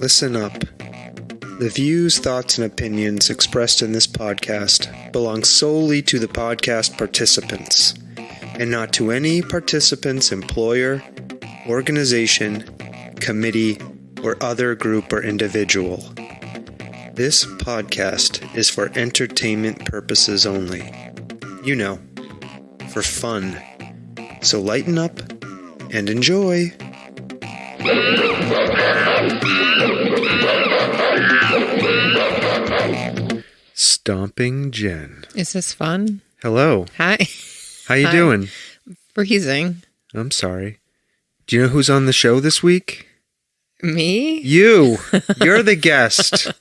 Listen up. The views, thoughts, and opinions expressed in this podcast belong solely to the podcast participants, and not to any participant's employer, organization, committee, or other group or individual. This podcast is for entertainment purposes only. You know, for fun. So lighten up and enjoy. Stomping Jen. Is this fun? Hello. Hi. How you doing? Freezing. I'm sorry. Do you know who's on the show this week? Me? You. You're the guest.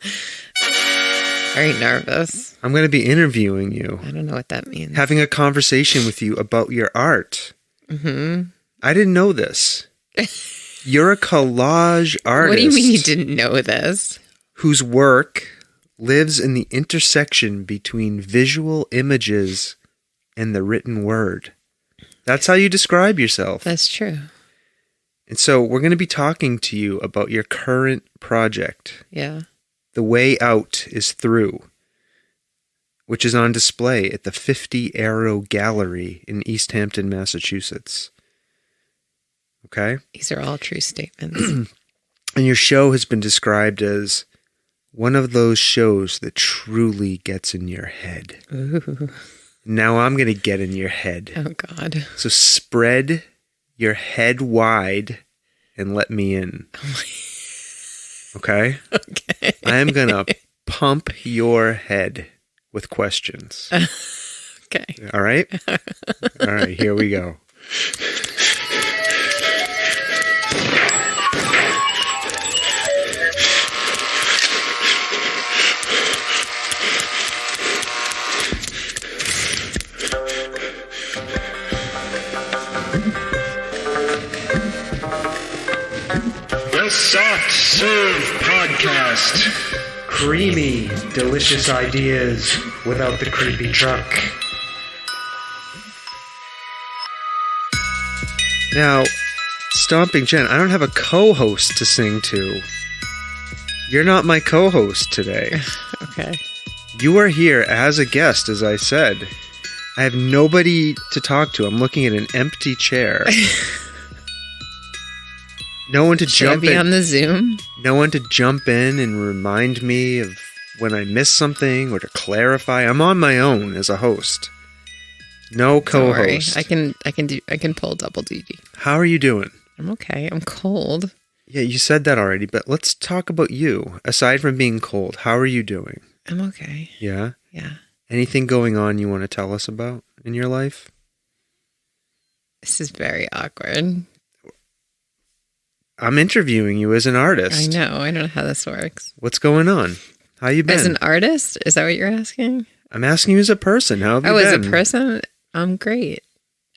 Very nervous. I'm going to be interviewing you. I don't know what that means. Having a conversation with you about your art. Mm-hmm. I didn't know this. You're a collage artist. What do you mean you didn't know this? Whose work lives in the intersection between visual images and the written word. That's how you describe yourself. That's true. And so we're going to be talking to you about your current project. Yeah. The Way Out is Through, which is on display at the 50 Arrow Gallery in Easthampton, Massachusetts. Okay? These are all true statements. And your show has been described as one of those shows that truly gets in your head. Ooh. Now I'm going to get in your head. Oh, God. So spread your head wide and let me in. Okay? Okay. I am going to pump your head with questions. Okay. All right? All right, here we go. Soft Serve Podcast. Creamy, delicious ideas without the creepy truck. Now, Stomping Jen, I don't have a co-host to sing to. You're not my co-host today. Okay. You are here as a guest, as I said. I have nobody to talk to. I'm looking at an empty chair. No one to jump in on the Zoom. No one to jump in and remind me of when I miss something or to clarify. I'm on my own as a host. No co-host. Don't worry. I can pull double duty. How are you doing? I'm okay. I'm cold. Yeah, you said that already, but let's talk about you. Aside from being cold, how are you doing? I'm okay. Yeah? Yeah. Anything going on you want to tell us about in your life? This is very awkward. I'm interviewing you as an artist. I know. I don't know how this works. What's going on? How you been? As an artist? Is that what you're asking? I'm asking you as a person. How have you been? As a person? I'm great.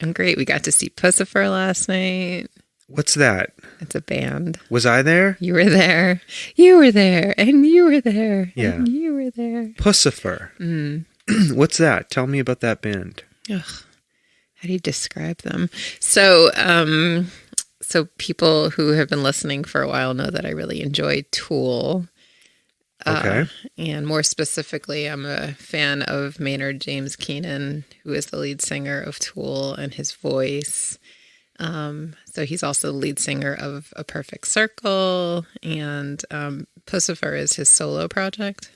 We got to see Pussifer last night. What's that? It's a band. Was I there? You were there. You were there. And you were there. Yeah. And you were there. Pussifer. Mm. What's that? Tell me about that band. Ugh. How do you describe them? So people who have been listening for a while know that I really enjoy Tool. Okay. And more specifically, I'm a fan of Maynard James Keenan, who is the lead singer of Tool, and his voice. So he's also the lead singer of A Perfect Circle, and Pussifer is his solo project.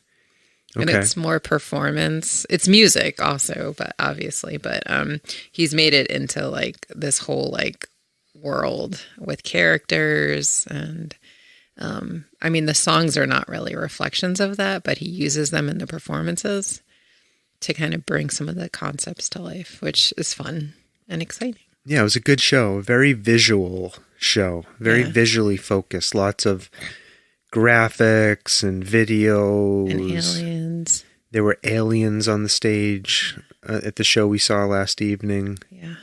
And Okay. it's more performance. It's music also, but he's made it into like this whole like world with characters, and the songs are not really reflections of that, but he uses them in the performances to kind of bring some of the concepts to life, which is fun and exciting. Yeah, it was a good show. A very visual show. Very visually focused. Lots of graphics and videos. And aliens. There were aliens on the stage at the show we saw last evening. Yeah.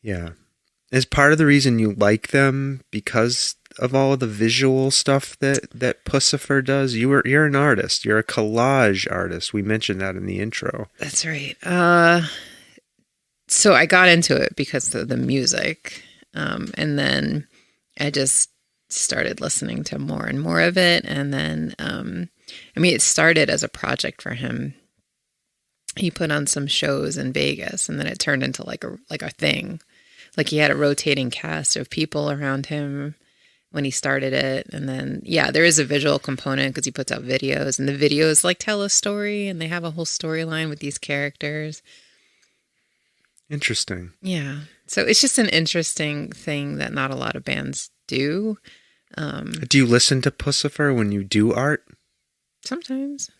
Yeah. Is part of the reason you like them because of all of the visual stuff that Pussifer does? You're an artist. You're a collage artist. We mentioned that in the intro. That's right. So I got into it because of the music. And then I just started listening to more and more of it. And then, it started as a project for him. He put on some shows in Vegas, and then it turned into like a thing. Like he had a rotating cast of people around him when he started it. And then, there is a visual component because he puts out videos, and the videos like tell a story, and they have a whole storyline with these characters. Interesting. Yeah. So it's just an interesting thing that not a lot of bands do. Do you listen to Pussifer when you do art? Sometimes.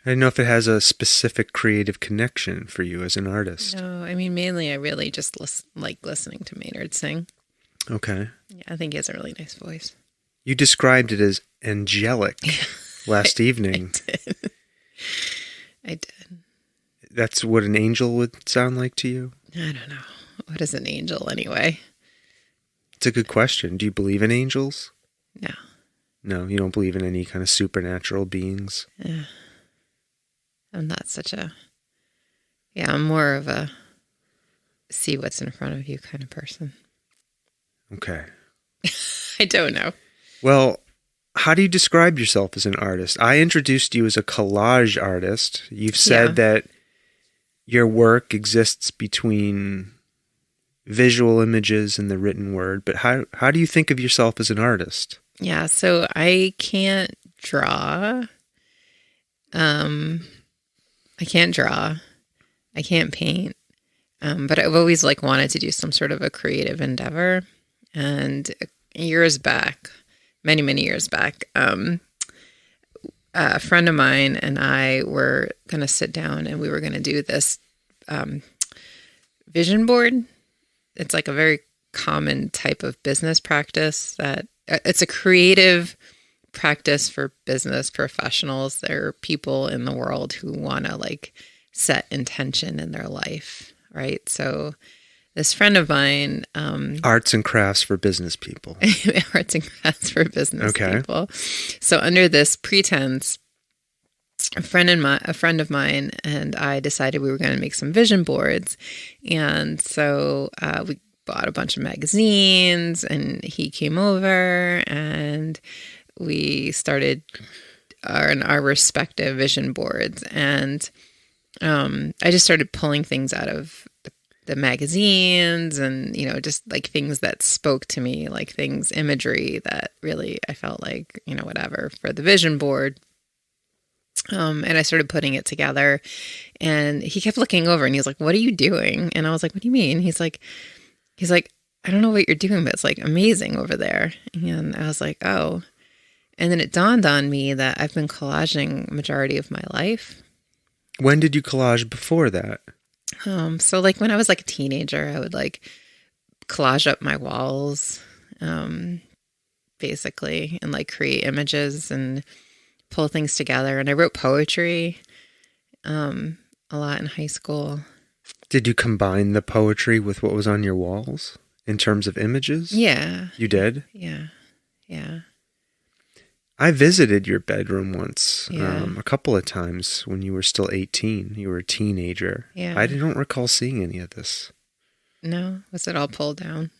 I don't know if it has a specific creative connection for you as an artist. No, mainly I really just like listening to Maynard sing. Okay. Yeah, I think he has a really nice voice. You described it as angelic last evening. I did. That's what an angel would sound like to you? I don't know. What is an angel anyway? It's a good question. Do you believe in angels? No. No, you don't believe in any kind of supernatural beings? Yeah. I'm not such a... Yeah, I'm more of a see what's in front of you kind of person. Okay. I don't know. Well, how do you describe yourself as an artist? I introduced you as a collage artist. You've said that your work exists between visual images and the written word, but how do you think of yourself as an artist? Yeah, so I can't draw. I can't draw. I can't paint. But I've always wanted to do some sort of a creative endeavor. And years back, many, many years back, a friend of mine and I were going to sit down and we were going to do this vision board. It's like a very common type of business practice that it's a creative practice for business professionals. There are people in the world who want to set intention in their life, right? So this friend of mine... arts and crafts for business people. Arts and crafts for business people. So under this pretense, a friend of mine and I decided we were going to make some vision boards. And so we bought a bunch of magazines, and he came over, and we started our respective vision boards. And I just started pulling things out of the magazines and, just things that spoke to me, imagery that really I felt whatever for the vision board. And I started putting it together, and he kept looking over, and he was like, "What are you doing?" And I was like, "What do you mean?" He's like, "I don't know what you're doing, but it's amazing over there." And I was like, "Oh." And then it dawned on me that I've been collaging majority of my life. When did you collage before that? So when I was a teenager, I would collage up my walls, basically, and create images and pull things together. And I wrote poetry a lot in high school. Did you combine the poetry with what was on your walls in terms of images? Yeah. You did? Yeah. Yeah. I visited your bedroom once, Yeah. A couple of times when you were still 18. You were a teenager. Yeah. I don't recall seeing any of this. No? Was it all pulled down?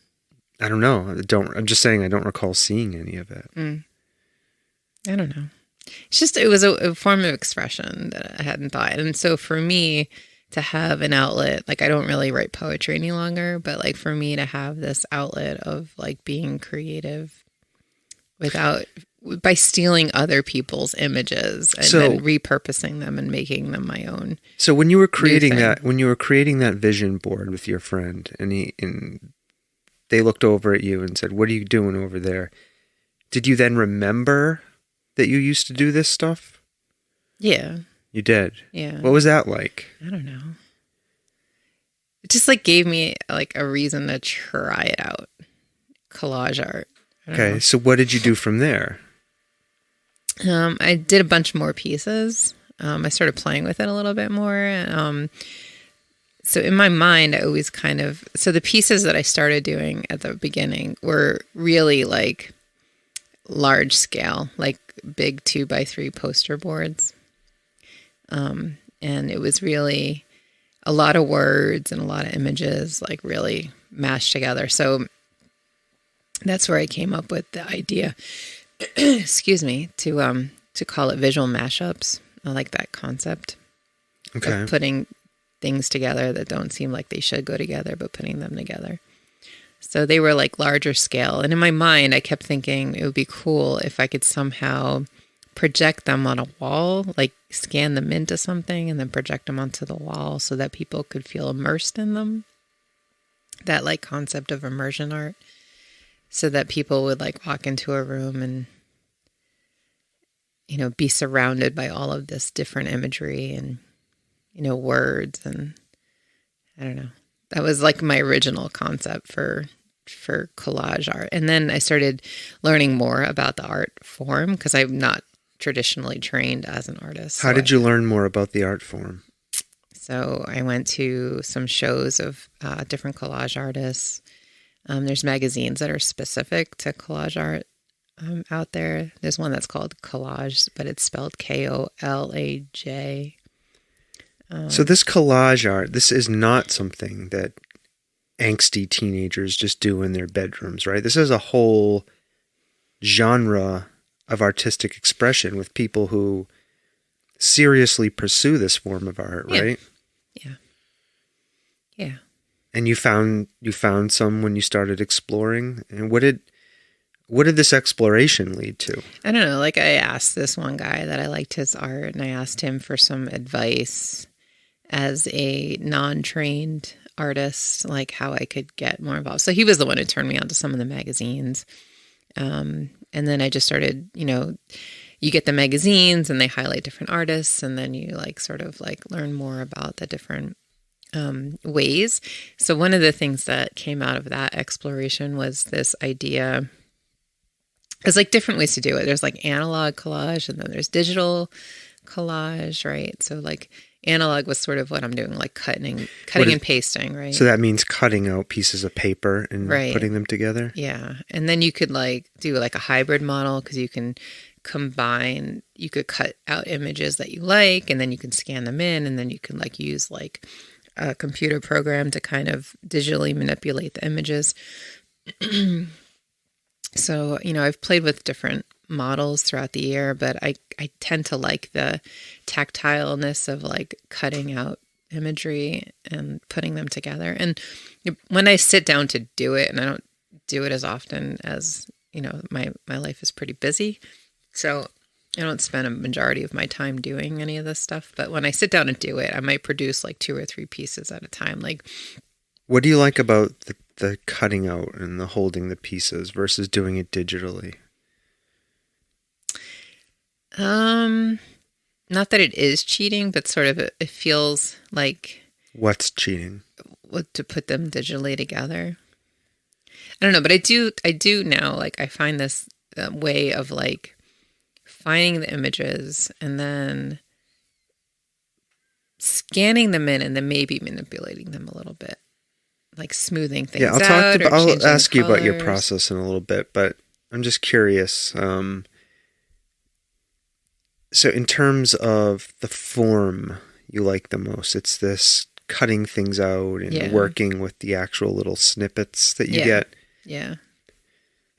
I don't know. I'm just saying I don't recall seeing any of it. I don't know. It's just, it was a form of expression that I hadn't thought. And so for me to have an outlet, I don't really write poetry any longer, but for me to have this outlet of being creative by stealing other people's images and then repurposing them and making them my own. So when you were creating that vision board with your friend, and they looked over at you and said, "What are you doing over there?" Did you then remember that you used to do this stuff? Yeah. You did? Yeah. What was that like? I don't know. It just gave me a reason to try it out. Collage art. Okay. So what did you do from there? I did a bunch more pieces. I started playing with it a little bit more. So in my mind, I always so the pieces that I started doing at the beginning were really large scale, big 2x3 poster boards. And it was really a lot of words and a lot of images, really mashed together. So that's where I came up with the idea, excuse me, to call it visual mashups. I like that concept Okay. of putting things together that don't seem like they should go together, but putting them together. So they were like larger scale. And in my mind, I kept thinking it would be cool if I could somehow project them on a wall, like scan them into something and then project them onto the wall so that people could feel immersed in them. That like concept of immersion art. So that people would like walk into a room and, you know, be surrounded by all of this different imagery and, you know, words. And I don't know. That was like my original concept for collage art. And then I started learning more about the art form because I'm not traditionally trained as an artist. How did you learn more about the art form? So I went to some shows of different collage artists. There's magazines that are specific to collage art out there. There's one that's called Collage, but it's spelled Kolaj. So this collage art, this is not something that angsty teenagers just do in their bedrooms, right? This is a whole genre of artistic expression with people who seriously pursue this form of art, right? Yeah. And you found some when you started exploring. And what did this exploration lead to? I don't know. Like I asked this one guy that I liked his art, and I asked him for some advice as a non-trained artist, like how I could get more involved. So he was the one who turned me on to some of the magazines. And then I just started, you know, you get the magazines and they highlight different artists, and then you like sort of like learn more about the different ways. So one of the things that came out of that exploration was this idea. There's like different ways to do it. There's like analog collage and then there's digital collage, right? So like analog was sort of what I'm doing, like cutting and pasting, right? So that means cutting out pieces of paper and right. putting them together? Yeah. And then you could like do like a hybrid model because you can combine, you could cut out images that you like and then you can scan them in and then you can like use like a computer program to kind of digitally manipulate the images. So, you know, I've played with different models throughout the year, but I tend to like the tactileness of like cutting out imagery and putting them together. And when I sit down to do it, and I don't do it as often as, you know, my life is pretty busy. So I don't spend a majority of my time doing any of this stuff. But when I sit down and do it, I might produce like 2 or 3 pieces at a time. Like, what do you like about the cutting out and the holding the pieces versus doing it digitally? Not that it is cheating, but sort of it feels like... What's cheating? To put them digitally together. I don't know, but I do now, like, I find this way of, like, finding the images and then scanning them in and then maybe manipulating them a little bit. Like smoothing things out. I'll ask you about your process in a little bit, but I'm just curious. So in terms of the form you like the most, it's this cutting things out and working with the actual little snippets that you get. Yeah.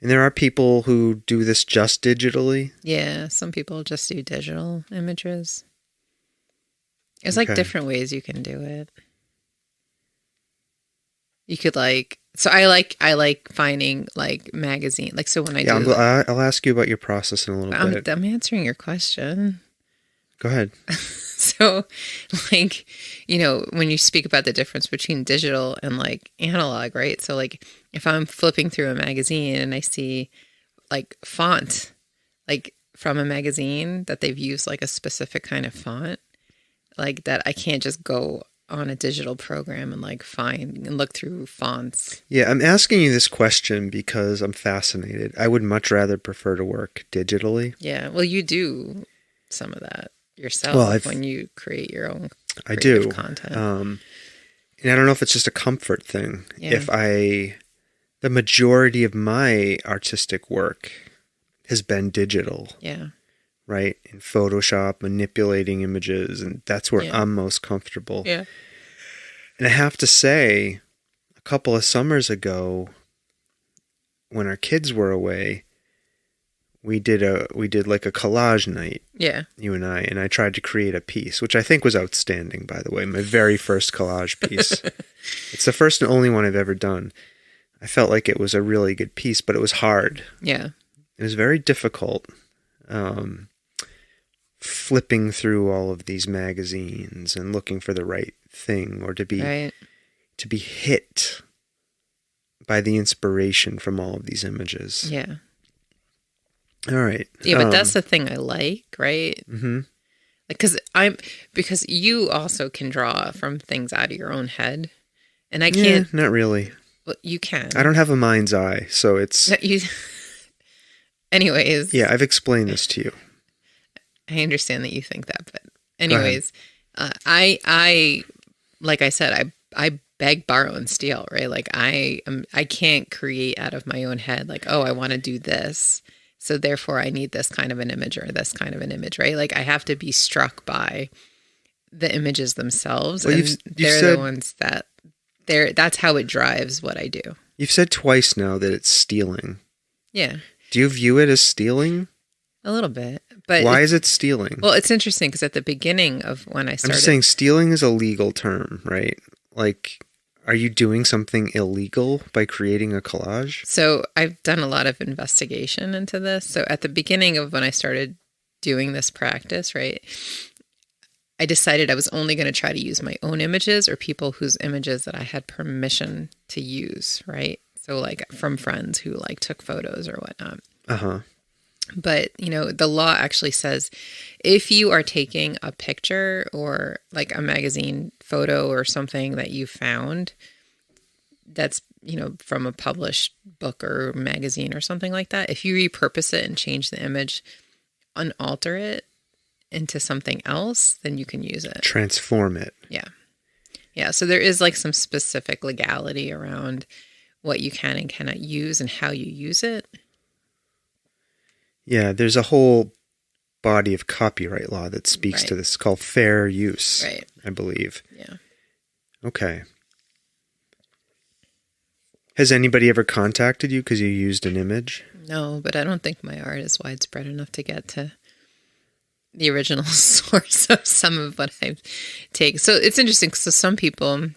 And there are people who do this just digitally. Yeah, some people just do digital images. There's like different ways you can do it. You could like, so I like finding like magazine, like, so when I'll ask you about your process in a little bit. I'm answering your question. Go ahead. So like, you know, when you speak about the difference between digital and like analog, right? So like if I'm flipping through a magazine and I see like font, like from a magazine that they've used like a specific kind of font, like that I can't just go on a digital program and like find and look through fonts. Yeah, I'm asking you this question because I'm fascinated. I would much rather prefer to work digitally. Yeah, well, you do some of that yourself when you create your own content. And I don't know if it's just a comfort thing. Yeah. The majority of my artistic work has been digital. Yeah. Right? In Photoshop, manipulating images, and that's where I'm most comfortable. Yeah. And I have to say, a couple of summers ago, when our kids were away, we did like a collage night. Yeah. You and I tried to create a piece, which I think was outstanding, by the way. My very first collage piece. It's the first and only one I've ever done. I felt like it was a really good piece, but it was hard. Yeah. It was very difficult. Flipping through all of these magazines and looking for the right thing, or to be hit by the inspiration from all of these images. Yeah. All right. Yeah, but that's the thing I like, right? Mm-hmm. Because you also can draw from things out of your own head, and I can't. Not really. Well, you can. I don't have a mind's eye, so it's. Anyways. Yeah, I've explained this to you. I understand that you think that, but anyways, I like I said, I beg, borrow, and steal, right? Like I can't create out of my own head. Like, oh, I want to do this, so therefore I need this kind of an image or this kind of an image, right? Like I have to be struck by the images themselves, well, and they're the ones that that's how it drives what I do. You've said twice now that it's stealing. Yeah. Do you view it as stealing? A little bit. But why is it stealing? Well, it's interesting because at the beginning of when I started... I'm just saying stealing is a legal term, right? Like, are you doing something illegal by creating a collage? So I've done a lot of investigation into this. So at the beginning of when I started doing this practice, right, I decided I was only going to try to use my own images or people whose images that I had permission to use, right? So like from friends who like took photos or whatnot. Uh-huh. But, the law actually says if you are taking a picture or like a magazine photo or something that you found that's, from a published book or magazine or something like that, if you repurpose it and change the image, unalter it into something else, then you can use it. Transform it. Yeah. Yeah. So there is like some specific legality around what you can and cannot use and how you use it. Yeah, there's a whole body of copyright law that speaks to this called fair use, I believe. Yeah. Okay. Has anybody ever contacted you because you used an image? No, but I don't think my art is widespread enough to get to the original source of some of what I take. So it's interesting. So some people...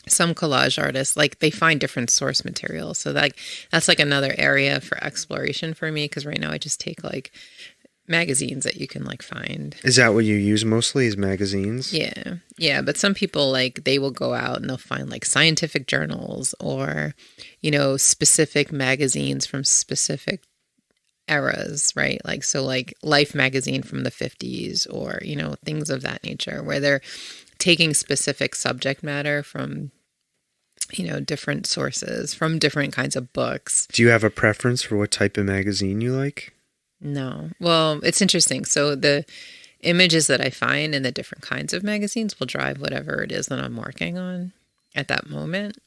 Some collage artists, like they find different source material. So that's like another area for exploration for me. Cause right now I just take like magazines that you can like find. Is that what you use mostly is magazines? Yeah. Yeah. But some people like they will go out and they'll find like scientific journals or, specific magazines from specific eras, right? Like, so like Life magazine from the 50s or, things of that nature where they're taking specific subject matter from, different sources, from different kinds of books. Do you have a preference for what type of magazine you like? No. Well, it's interesting. So the images that I find in the different kinds of magazines will drive whatever it is that I'm working on at that moment.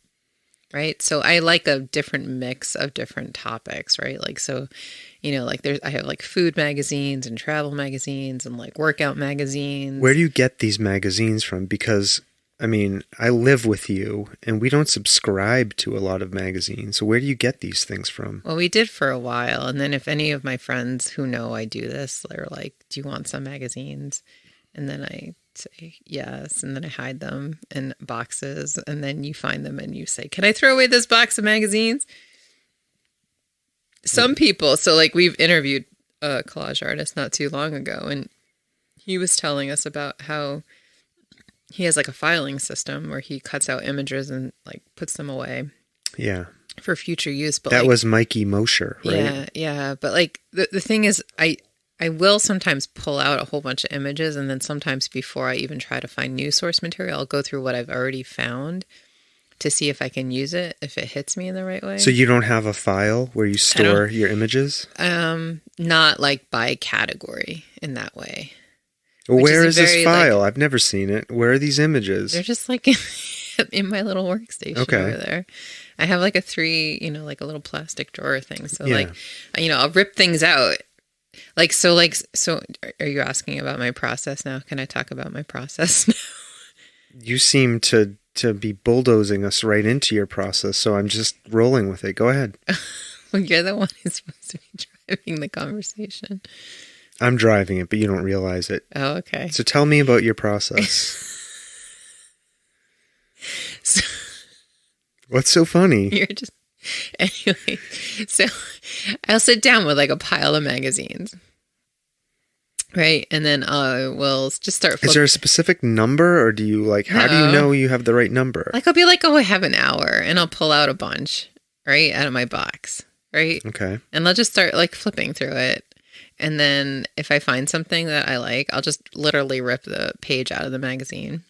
Right. So I like a different mix of different topics, right? Like, so, like I have like food magazines and travel magazines and like workout magazines. Where do you get these magazines from? Because, I live with you and we don't subscribe to a lot of magazines. So where do you get these things from? Well, we did for a while. And then if any of my friends who know I do this, they're like, do you want some magazines? And then I say yes, and then I hide them in boxes, and then you find them and you say, can I throw away this box of magazines? Some people, so like we've interviewed a collage artist not too long ago, and he was telling us about how he has like a filing system where he cuts out images and like puts them away. Yeah. For future use. But that was Mikey Mosher, right? Yeah, yeah. But like the thing is, I will sometimes pull out a whole bunch of images, and then sometimes before I even try to find new source material, I'll go through what I've already found to see if I can use it, if it hits me in the right way. So you don't have a file where you store your images? Not like by category in that way. Well, where is this file? I've never seen it. Where are these images? They're just like in my little workstation over there. I have like a like a little plastic drawer thing. So I'll rip things out. So are you asking about my process now? Can I talk about my process now? You seem to be bulldozing us right into your process, so I'm just rolling with it. Go ahead. You're the one who's supposed to be driving the conversation. I'm driving it, but you don't realize it. Oh, okay. So tell me about your process. So, What's so funny? you're just anyway. So I'll sit down with like a pile of magazines, right? And then I will just start flipping. Is there a specific number, or do you like? How do you know you have the right number? Like I'll be like, oh, I have an hour, and I'll pull out a bunch, right, out of my box, right? Okay. And I'll just start like flipping through it. And then if I find something that I like, I'll just literally rip the page out of the magazine,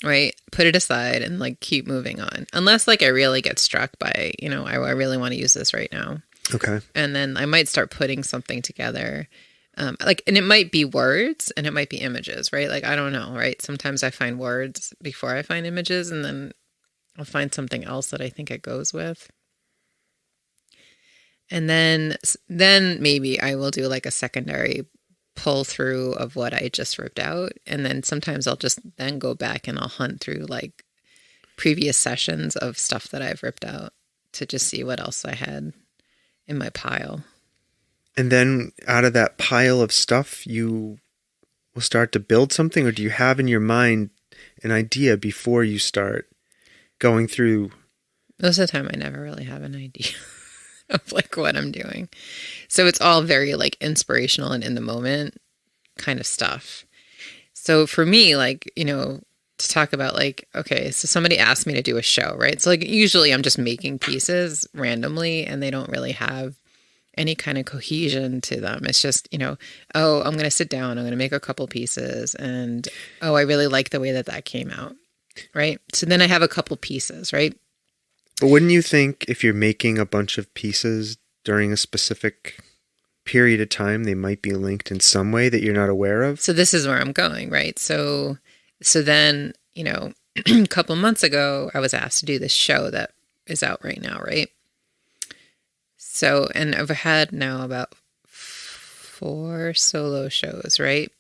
right? Put it aside and like keep moving on. Unless like I really get struck by, I really want to use this right now. Okay. And then I might start putting something together. And it might be words and it might be images, right? Like, I don't know, right? Sometimes I find words before I find images, and then I'll find something else that I think it goes with. And then maybe I will do like a secondary pull through of what I just ripped out. And then sometimes I'll just then go back and I'll hunt through like previous sessions of stuff that I've ripped out to just see what else I had in my pile. And then out of that pile of stuff, you will start to build something, or do you have in your mind an idea before you start going through? Most of the time I never really have an idea of like what I'm doing. So it's all very like inspirational and in the moment kind of stuff. So for me, like, to talk about like, okay, so somebody asked me to do a show, right? So like usually I'm just making pieces randomly and they don't really have any kind of cohesion to them. It's just, oh, I'm going to sit down, I'm going to make a couple pieces, and oh, I really like the way that came out, right? So then I have a couple pieces, right? But wouldn't you think if you're making a bunch of pieces during a specific period of time, they might be linked in some way that you're not aware of? So this is where I'm going, right? So then, a couple months ago, I was asked to do this show that is out right now, right? So, and I've had now about 4 solo shows, right?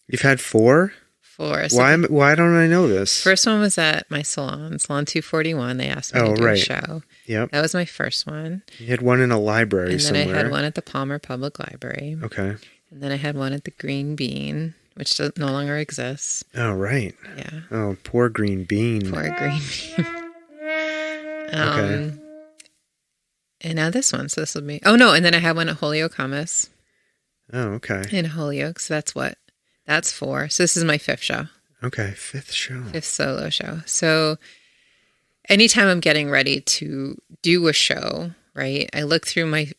You've had 4? 4. So why don't I know this? First one was at my salon 241. They asked me to do a show. Yep. That was my first one. You had one in a library somewhere. And then I had one at the Palmer Public Library. Okay. And then I had one at the Green Bean, which no longer exists. Oh, right. Yeah. Oh, poor Green Bean. Poor Green Bean. Okay. And now this one. So this will be... Oh, no. And then I had one at Holyoke Hummus. Oh, okay. In Holyoke. So that's 4. So this is my 5th show. Okay. 5th show. 5th solo show. So anytime I'm getting ready to do a show, right, I look through my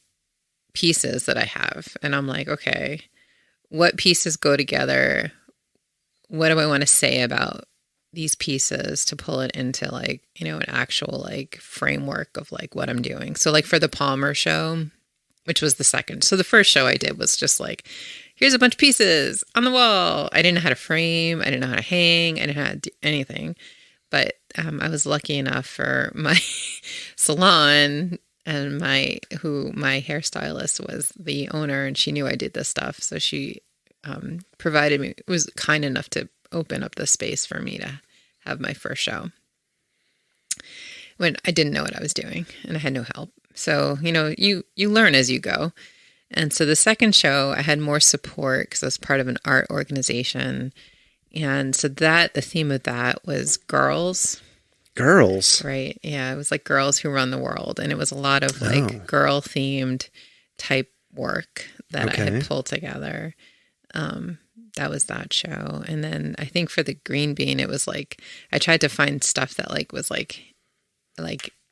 pieces that I have and I'm like, okay, what pieces go together? What do I want to say about these pieces to pull it into like, an actual like framework of like what I'm doing. So like for the Palmer show, which was the second. So the first show I did was just like, here's a bunch of pieces on the wall. I didn't know how to frame. I didn't know how to hang. I didn't know how to do anything. But I was lucky enough for my salon and my hairstylist was the owner and she knew I did this stuff. So she was kind enough to open up the space for me to have my first show when I didn't know what I was doing and I had no help. So, you learn as you go. And so the second show, I had more support because I was part of an art organization. And so the theme of that was girls. Girls? Right. Yeah. It was like girls who run the world. And it was a lot of like girl themed type work that I had pulled together. That was that show. And then I think for the Green Bean, it was like, I tried to find stuff that like was like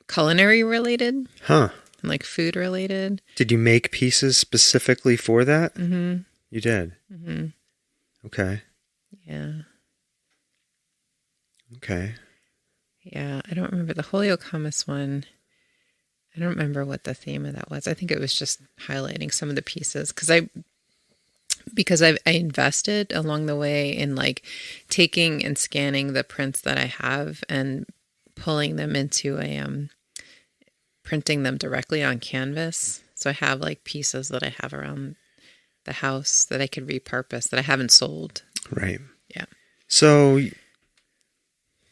culinary related. Huh. And like food related. Did you make pieces specifically for that? Mm-hmm. You did? Mm-hmm. Okay. Yeah. Okay. Yeah. I don't remember the Holyoke Hummus one. I don't remember what the theme of that was. I think it was just highlighting some of the pieces because I invested along the way in like taking and scanning the prints that I have and pulling them into printing them directly on canvas. So I have like pieces that I have around the house that I could repurpose that I haven't sold. Right. Yeah. So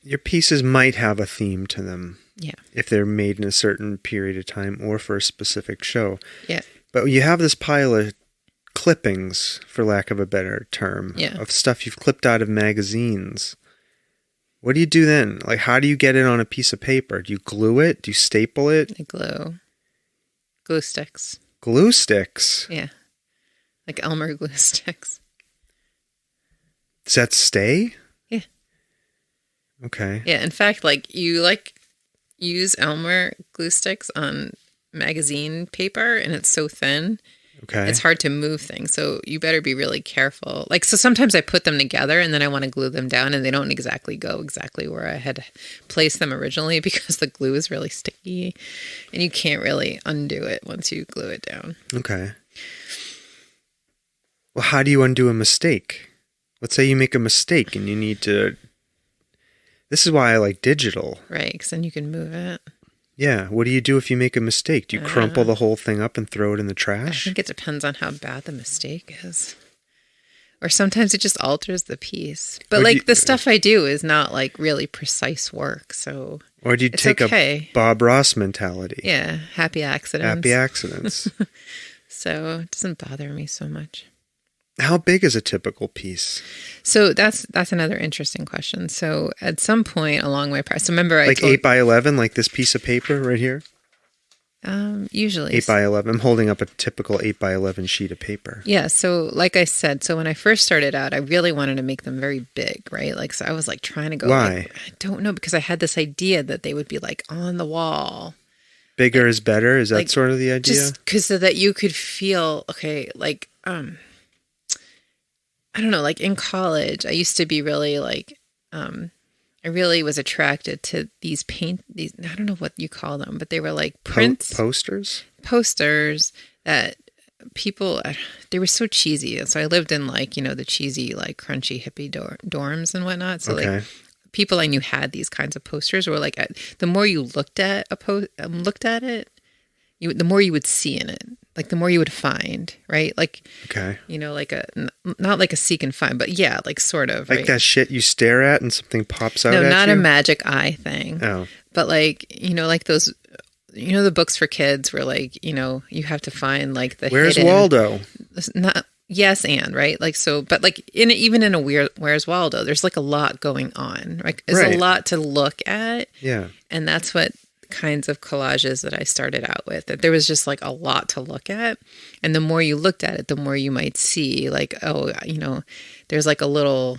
your pieces might have a theme to them. Yeah. If they're made in a certain period of time or for a specific show. Yeah. But you have this pile of clippings, for lack of a better term, of stuff you've clipped out of magazines. What do you do then? Like, how do you get it on a piece of paper? Do you glue it? Do you staple it? I glue sticks. Glue sticks? Yeah. Like Elmer glue sticks. Does that stay? Yeah. Okay. Yeah. In fact, like you use Elmer glue sticks on magazine paper and it's so thin. Okay. It's hard to move things. So you better be really careful. Like, so sometimes I put them together and then I want to glue them down and they don't go exactly where I had placed them originally because the glue is really sticky and you can't really undo it once you glue it down. Okay. Well, how do you undo a mistake? Let's say you make a mistake and you need to... This is why I like digital. Right, because then you can move it. Yeah. What do you do if you make a mistake? Do you crumple the whole thing up and throw it in the trash? I think it depends on how bad the mistake is. Or sometimes it just alters the piece. But like the stuff I do is not like really precise work, so... Or do you take a Bob Ross mentality? Yeah, happy accidents. Happy accidents. So it doesn't bother me so much. How big is a typical piece? So that's another interesting question. So at some point along my process, remember I like 8 by 11, like this piece of paper right here? Usually 8 by 11. I'm holding up a typical 8 by 11 sheet of paper. Yeah. So like I said, so when I first started out, I really wanted to make them very big, right? Like, so I was like trying to go. Why? I don't know, because I had this idea that they would be like on the wall. Bigger is better? Is that sort of the idea? Just because so that you could feel, okay, like, I don't know, like in college, I used to be really like, I really was attracted to these I don't know what you call them, but they were like prints. Posters? Posters that people, they were so cheesy. So I lived in like, the cheesy, like crunchy hippie dorms and whatnot. So like people I knew had these kinds of posters were like, the more you looked at it, the more you would see in it. Like the more you would find, right? Like, like not like a seek and find, but yeah, like sort of. Like that shit you stare at and something pops out at you? No, not a magic eye thing. Oh. But like, like those, the books for kids where like, you have to find like the Where's hidden, Waldo? Not, yes, and right? Like, so, but like even in a weird, Where's Waldo? There's like a lot going on. Like there's a lot to look at. Yeah. And that's what kinds of collages that I started out with, that there was just like a lot to look at, and the more you looked at it, the more you might see like, oh, there's like a little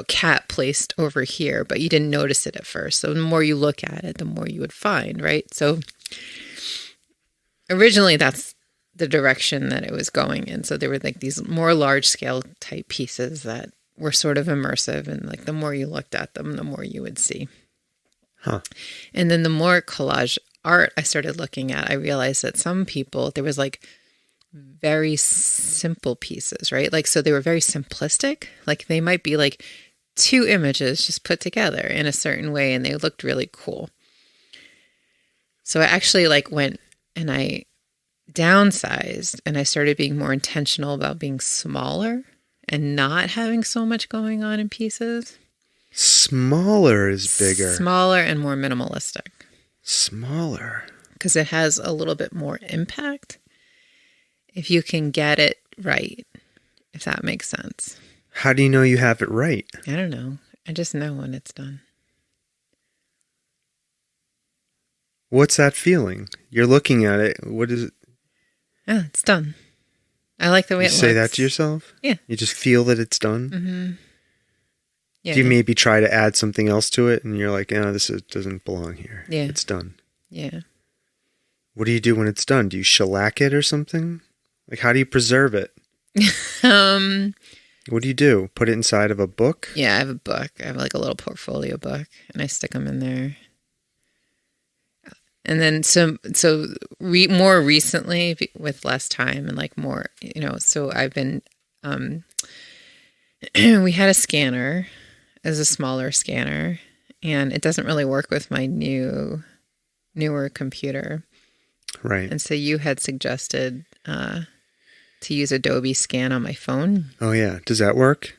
cat placed over here, but you didn't notice it at first. So the more you look at it, the more you would find, right? So originally that's the direction that it was going in. So there were like these more large scale type pieces that were sort of immersive, and like the more you looked at them, the more you would see. Huh. And then the more collage art I started looking at, I realized that some people, there was like very simple pieces, right? Like, so they were very simplistic. Like they might be like 2 images just put together in a certain way, and they looked really cool. So I actually like went and I downsized, and I started being more intentional about being smaller and not having so much going on in pieces. Smaller is bigger. Smaller and more minimalistic. Smaller. Because it has a little bit more impact if you can get it right, if that makes sense. How do you know you have it right? I don't know. I just know when it's done. What's that feeling? You're looking at it. What is it? Oh, it's done. I like the way it looks. You say that to yourself? Yeah. You just feel that it's done? Mm-hmm. Yeah, do you maybe try to add something else to it, and you're like, this doesn't belong here. Yeah. It's done. Yeah. What do you do when it's done? Do you shellac it or something? Like, how do you preserve it? What do you do? Put it inside of a book? Yeah, I have a book. I have like a little portfolio book, and I stick them in there. And then more recently, with less time and like more, so I've been, we had a scanner. As a smaller scanner, and it doesn't really work with my newer computer. Right. And so you had suggested to use Adobe Scan on my phone. Oh yeah. Does that work?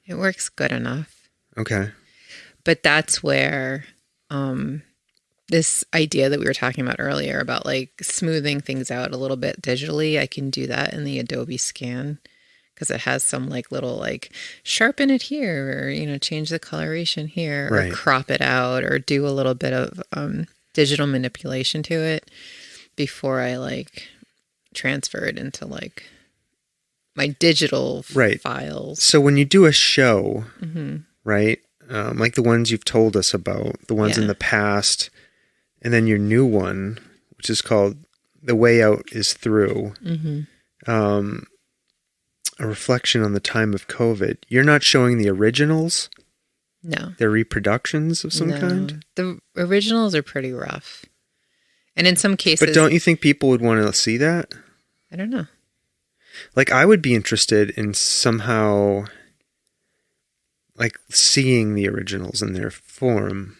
It works good enough. Okay. But that's where this idea that we were talking about earlier about like smoothing things out a little bit digitally, I can do that in the Adobe Scan because it has some like little like sharpen it here or, you know, change the coloration here or crop it out or do a little bit of digital manipulation to it before I like transfer it into like my digital files. So when you do a show, right, like the ones you've told us about, the ones in the past, and then your new one, which is called The Way Out is Through, a reflection on the time of COVID. You're not showing the originals? No. They're reproductions of some kind? The originals are pretty rough. And in some cases... But don't you think people would want to see that? I don't know. Like, I would be interested in somehow, like, seeing the originals in their form.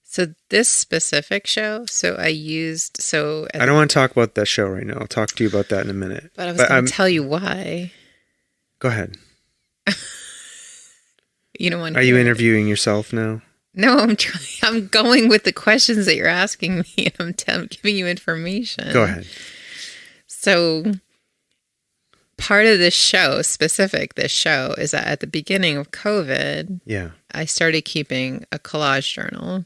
So this specific show, I don't want to talk about that show right now. I'll talk to you about that in a minute. But I was going to tell you why. Go ahead. You don't want to Are you interviewing yourself now? No, I'm going with the questions that you're asking me, and I'm giving you information. Go ahead. So part of this show, is that at the beginning of COVID, I started keeping a collage journal.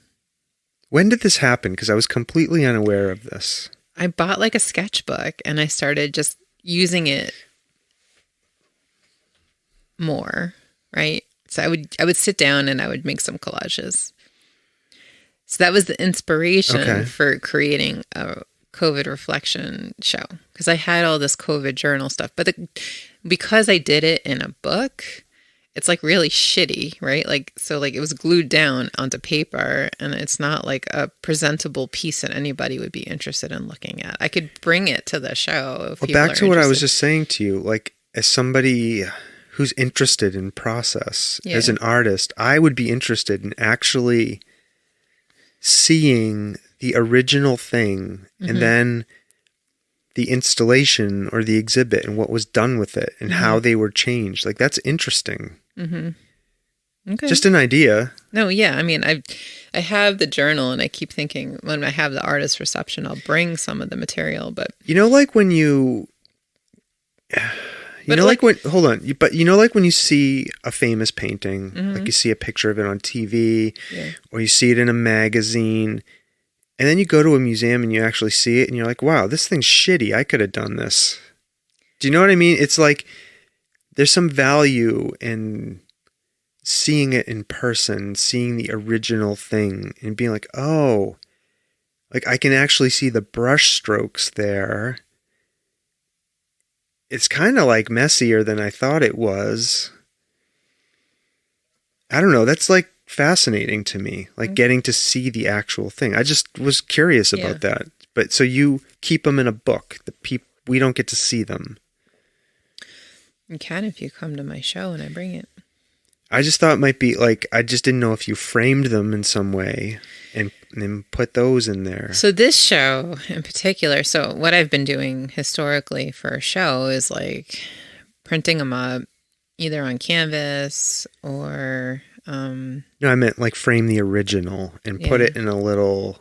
When did this happen? Because I was completely unaware of this. I bought like a sketchbook and I started just using it more, right? So I would sit down and I would make some collages. So that was the inspiration for creating a COVID reflection show, because I had all this COVID journal stuff. But because I did it in a book, it's like really shitty, right? Like, so like it was glued down onto paper and it's not like a presentable piece that anybody would be interested in looking at. I could bring it to the show. Well, back to what I was just saying to you, like as somebody who's interested in process, as an artist, I would be interested in actually seeing the original thing and then the installation or the exhibit and what was done with it and how they were changed. Like, that's interesting. Okay. Just an idea. No, yeah. I mean, I have the journal and I keep thinking when I have the artist reception, I'll bring some of the material, but... You know, like when you... But you know, like when you see a famous painting, like you see a picture of it on TV or you see it in a magazine, and then you go to a museum and you actually see it and you're like, wow, this thing's shitty. I could have done this. Do you know what I mean? It's like there's some value in seeing it in person, seeing the original thing and being like, oh, like I can actually see the brush strokes there. It's kind of like messier than I thought it was. I don't know. That's like fascinating to me, like getting to see the actual thing. I just was curious about that. But so you keep them in a book. We don't get to see them. You can if you come to my show and I bring it. I just thought it might be like, I just didn't know if you framed them in some way and then put those in there. So this show in particular, so what I've been doing historically for a show is like printing them up either on canvas or... No, I meant like frame the original and put it in a little,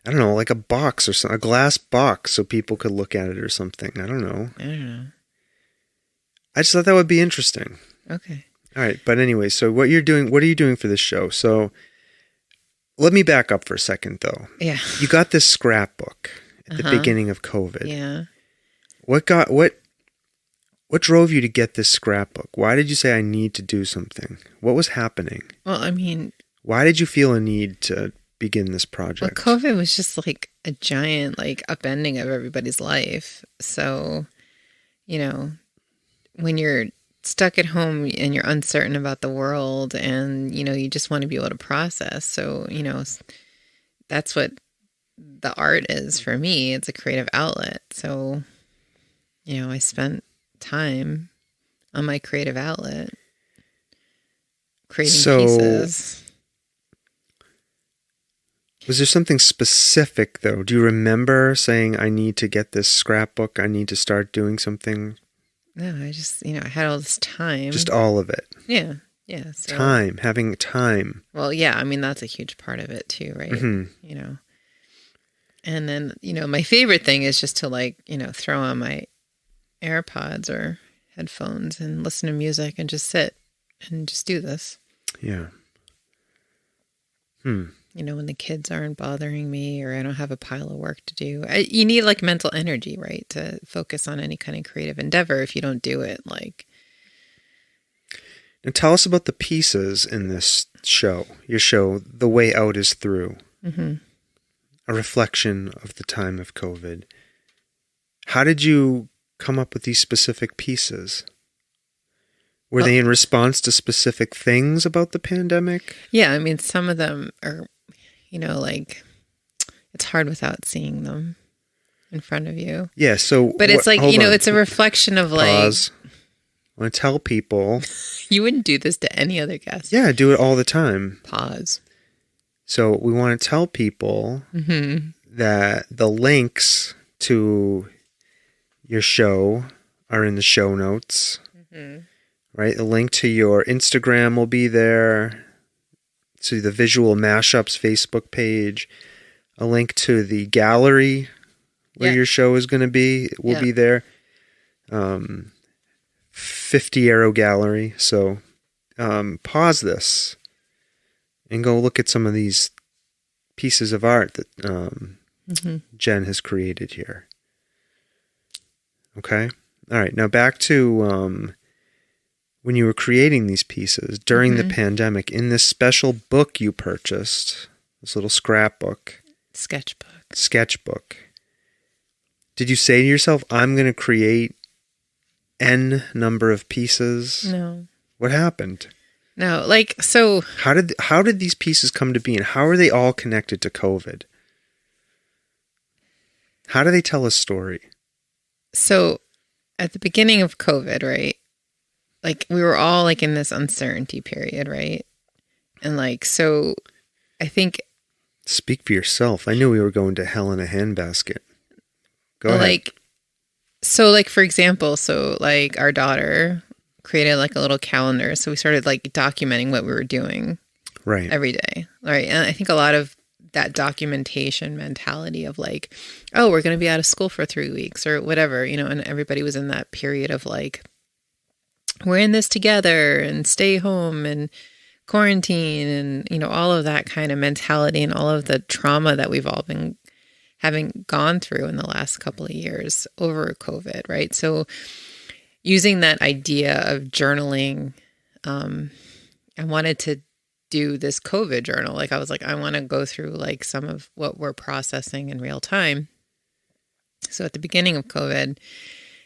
I don't know, like a box or something, a glass box so people could look at it or something. I don't know. I just thought that would be interesting. Okay. All right. But anyway, so what are you doing for this show? So let me back up for a second though. Yeah. You got this scrapbook at the beginning of COVID. Yeah. What drove you to get this scrapbook? Why did you say I need to do something? What was happening? Well, I mean... Why did you feel a need to begin this project? Well, COVID was just like a giant like upending of everybody's life. So, you know, when you're stuck at home and you're uncertain about the world and, you know, you just want to be able to process. So, you know, that's what the art is for me. It's a creative outlet. So, you know, I spent time on my creative outlet creating pieces. Was there something specific though? Do you remember saying I need to get this scrapbook, I need to start doing something? No, I just, you know, I had all this time. Just all of it. Yeah. Yeah. So, Having time. well, yeah, I mean, that's a huge part of it too, right? You know, and then, you know, my favorite thing is just to like, you know, throw on my AirPods or headphones and listen to music and just sit and just do this. Yeah. You know, when the kids aren't bothering me or I don't have a pile of work to do. You need like mental energy, right? To focus on any kind of creative endeavor. If you don't do it, like. Now tell us about the pieces in this show. Your show, The Way Out is Through. A reflection of the time of COVID. How did you come up with these specific pieces? Were they in response to specific things about the pandemic? Yeah, I mean, some of them are, you know, like, it's hard without seeing them in front of you. Yeah, so... But it's like, you know, it's a reflection of like... Pause. I want to tell people... You wouldn't do this to any other guest. Yeah, I do it all the time. Pause. So we want to tell people that the links to your show are in the show notes. Right? The link to your Instagram will be there, to the Visual Mashups Facebook page. A link to the gallery where your show is going to be will be there. 50 Arrow Gallery. So pause this and go look at some of these pieces of art that Jen has created here. Okay? All right. Now back to... when you were creating these pieces during the pandemic, in this special book you purchased, this little scrapbook. Sketchbook. Did you say to yourself, I'm going to create N number of pieces? No. What happened? No, like, so... How did these pieces come to be, and how are they all connected to COVID? How do they tell a story? So, at the beginning of COVID, right? Like, we were all, like, in this uncertainty period, right? And, like, so, I think... Speak for yourself. I knew we were going to hell in a handbasket. Go ahead. Like, so, like, for example, so, like, our daughter created, like, a little calendar. So, we started, like, documenting what we were doing. Right. Every day. Right. And I think a lot of that documentation mentality of, like, oh, we're going to be out of school for 3 weeks or whatever, you know, and everybody was in that period of, like, we're in this together and stay home and quarantine and, you know, all of that kind of mentality and all of the trauma that we've all been having gone through in the last couple of years over COVID, right? So using that idea of journaling, I wanted to do this COVID journal. Like, I was like, I want to go through like some of what we're processing in real time. So at the beginning of COVID,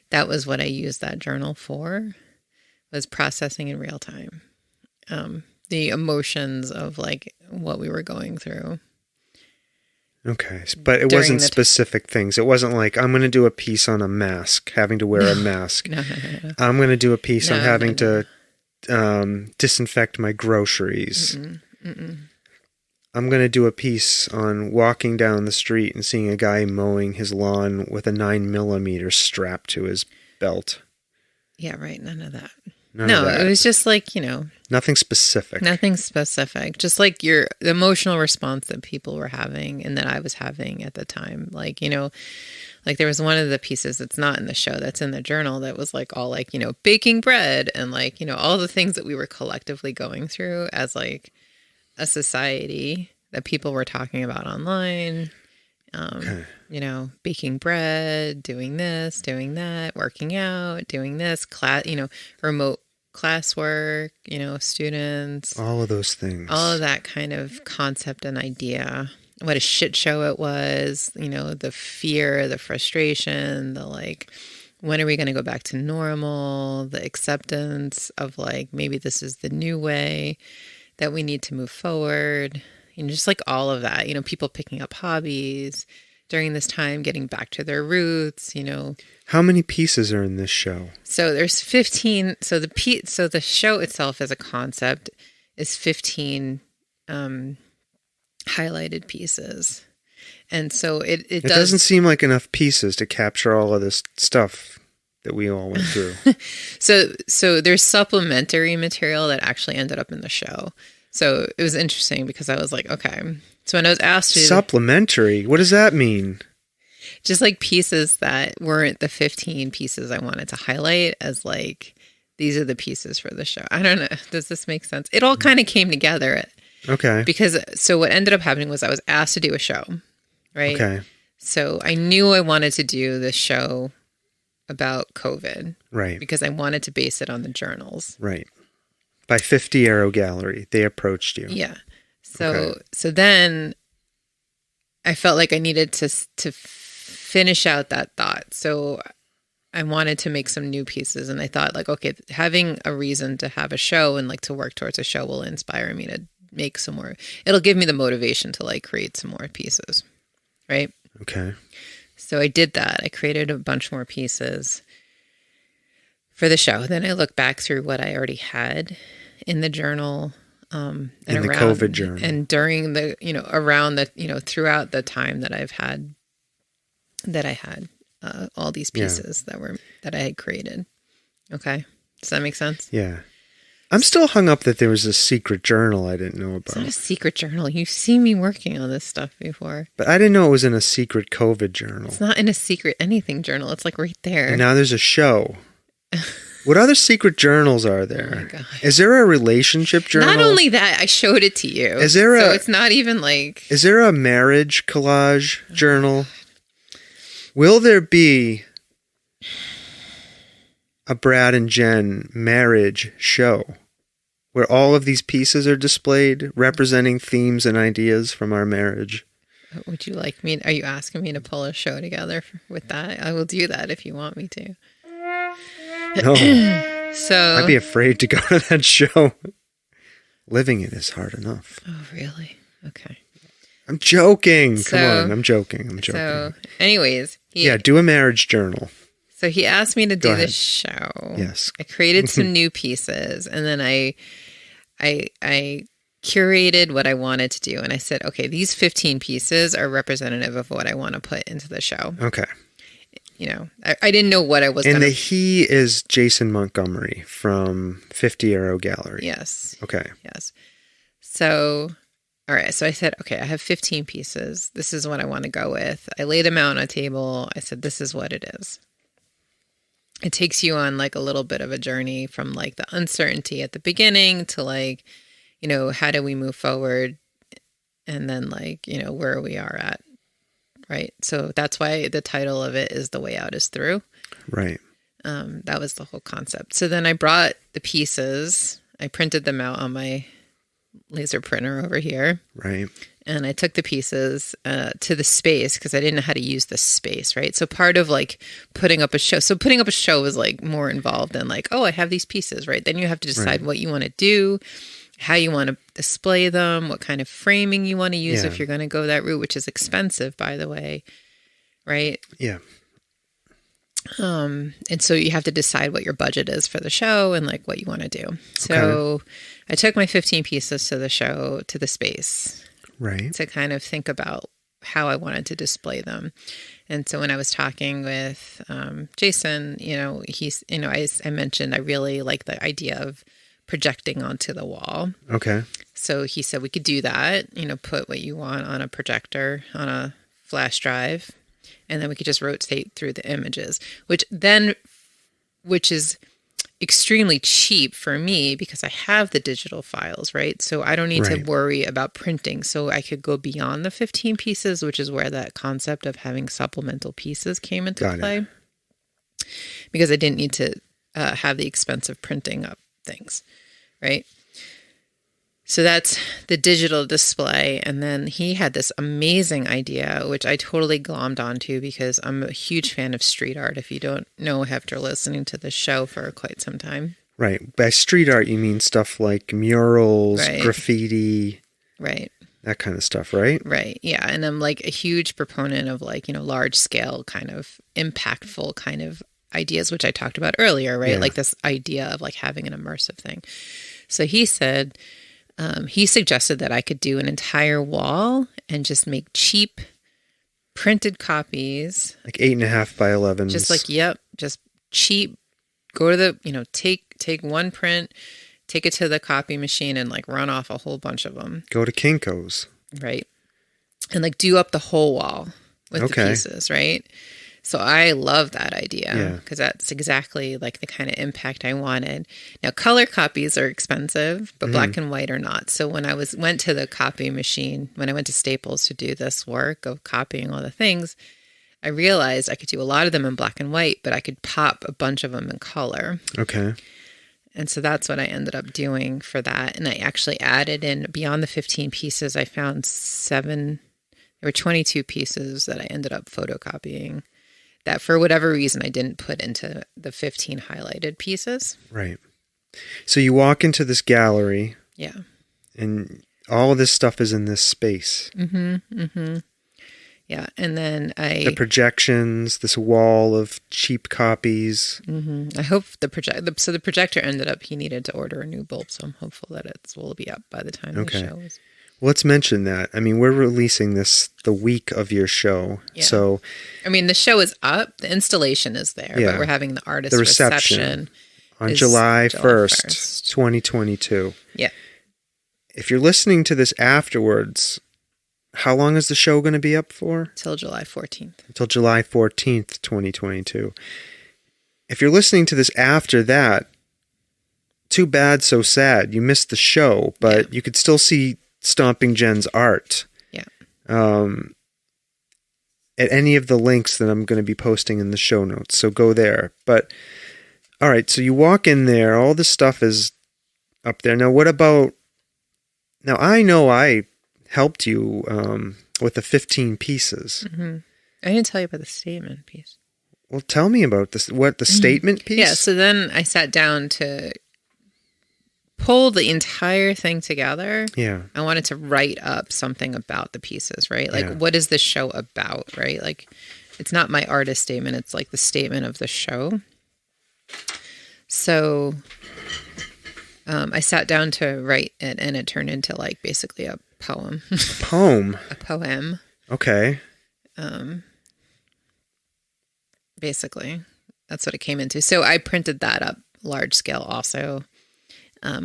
that was what I used that journal for. Was processing in real time, the emotions of like what we were going through. Okay, but it wasn't specific things. It wasn't like, I'm going to do a piece on a mask, having to wear a mask. No. I'm going to do a piece on having to disinfect my groceries. I'm going to do a piece on walking down the street and seeing a guy mowing his lawn with a 9mm strapped to his belt. Yeah, right. None of that. None of that. It was just like, you know. Nothing specific. Just like the emotional response that people were having and that I was having at the time. Like, you know, like there was one of the pieces that's not in the show, that's in the journal, that was like all like, you know, baking bread and like, you know, all the things that we were collectively going through as like a society that people were talking about online. You know, baking bread, doing this, doing that, working out, doing this, class, you know, remote classwork, you know, students. All of those things. All of that kind of concept and idea. What a shit show it was, you know, the fear, the frustration, the like, when are we going to go back to normal? The acceptance of like, maybe this is the new way that we need to move forward. You know, just like all of that, you know, people picking up hobbies during this time, getting back to their roots, you know. How many pieces are in this show? So there's 15. So the show itself as a concept is 15 highlighted pieces. And so it doesn't seem like enough pieces to capture all of this stuff. that we all went through. So there's supplementary material that actually ended up in the show. So it was interesting because I was like, okay. So when I was asked to Supplementary? What does that mean? just like pieces that weren't the 15 pieces I wanted to highlight as like, these are the pieces for the show. I don't know. Does this make sense? It all kind of came together. Okay. Because so what ended up happening was I was asked to do a show, right? Okay. So I knew I wanted to do this show about COVID. Right. Because I wanted to base it on the journals. Right. By 50 Arrow Gallery, they approached you. Yeah. So then I felt like I needed to finish out that thought. So I wanted to make some new pieces, and I thought like, okay, having a reason to have a show and like to work towards a show will inspire me to make some more. It'll give me the motivation to like create some more pieces. Right. Okay. So I did that. I created a bunch more pieces for the show. Then I looked back through what I already had in the journal. And in the around, COVID journal. And during the, around the, throughout the time that I had all these pieces that I had created. Okay. Does that make sense? Yeah. I'm still hung up that there was a secret journal I didn't know about. It's not a secret journal. You've seen me working on this stuff before. But I didn't know it was in a secret COVID journal. It's not in a secret anything journal. It's like right there. And now there's a show. What other secret journals are there? Oh my God. Is there a relationship journal? Not only that, I showed it to you. So it's not even like... Is there a marriage collage journal? Will there be a Brad and Jen marriage show where all of these pieces are displayed representing themes and ideas from our marriage? Would you like me? Are you asking me to pull a show together with that? I will do that if you want me to. No. So I'd be afraid to go to that show. Living it is hard enough. Oh, really? Okay. I'm joking. Come on. I'm joking. So, anyways. Do a marriage journal. So he asked me to do this show. Yes. I created some new pieces, and then I curated what I wanted to do. And I said, okay, these 15 pieces are representative of what I want to put into the show. Okay. I didn't know what I was going to... And he is Jason Montgomery from 50 Arrow Gallery. Yes. Okay. Yes. So, all right. So I said, okay, I have 15 pieces. This is what I want to go with. I laid them out on a table. I said, this is what it is. It takes you on like a little bit of a journey from like the uncertainty at the beginning to like, how do we move forward? And then like, where we are at. Right. So that's why the title of it is The Way Out is Through. Right. That was the whole concept. So then I brought the pieces. I printed them out on my laser printer over here. Right. And I took the pieces to the space because I didn't know how to use the space. Right. So part of like putting up a show. So putting up a show was like more involved than like, oh, I have these pieces. Right. Then you have to decide what you want to do, how you want to display them, what kind of framing you want to use if you're going to go that route, which is expensive, by the way. Right. Yeah. And so you have to decide what your budget is for the show and like what you want to do. So I took my 15 pieces to the show, to the space. Right. To kind of think about how I wanted to display them. And so when I was talking with Jason, he's, I mentioned I really like the idea of projecting onto the wall. Okay. So he said we could do that, put what you want on a projector, on a flash drive, and then we could just rotate through the images, which is extremely cheap for me because I have the digital files, right? So I don't need to worry about printing. So I could go beyond the 15 pieces, which is where that concept of having supplemental pieces came into play. Because I didn't need to have the expense of printing up things, right? So that's the digital display. And then he had this amazing idea, which I totally glommed onto because I'm a huge fan of street art. If you don't know after listening to the show for quite some time. Right. By street art, you mean stuff like murals, graffiti. Right. That kind of stuff, right? Right. Yeah. And I'm like a huge proponent of like, large scale kind of impactful kind of ideas, which I talked about earlier, right? Yeah. Like this idea of like having an immersive thing. So he said, he suggested that I could do an entire wall and just make cheap printed copies. Like 8.5 by 11. Just like, just cheap, go to the, take one print, take it to the copy machine and like run off a whole bunch of them. Go to Kinko's. Right. And like do up the whole wall with the pieces, right? So I love that idea because that's exactly like the kind of impact I wanted. Now, color copies are expensive, but black and white are not. So when I went to the copy machine, when I went to Staples to do this work of copying all the things, I realized I could do a lot of them in black and white, but I could pop a bunch of them in color. Okay. And so that's what I ended up doing for that. And I actually added in, beyond the 15 pieces, I found there were 22 pieces that I ended up photocopying that for whatever reason I didn't put into the 15 highlighted pieces. Right. So you walk into this gallery. Yeah. And all of this stuff is in this space. Yeah. And then the projections, this wall of cheap copies. I hope the projector ended up, he needed to order a new bulb. So I'm hopeful that it will be up by the time the show is. Well, let's mention that. I mean, we're releasing this the week of your show. Yeah. So, I mean, the show is up. The installation is there, but we're having the artist reception on July 1st, 2022. Yeah. If you're listening to this afterwards, how long is the show going to be up for? Till July 14th. Until July 14th, 2022. If you're listening to this after that, too bad, so sad. You missed the show, but you could still see Stomping Jen's art. Yeah. At any of the links that I'm going to be posting in the show notes. So go there. But, all right, so you walk in there, all the stuff is up there. Now, what about, now I know I helped you with the 15 pieces. I didn't tell you about the statement piece. Well, tell me about this. What, the statement piece? Yeah, so then I sat down to pull the entire thing together. Yeah. I wanted to write up something about the pieces, right? Like, what is this show about, right? Like, it's not my artist statement. It's like the statement of the show. So I sat down to write it, and it turned into like basically a poem. A poem? A poem. Okay. Basically, that's what it came into. So I printed that up large scale also.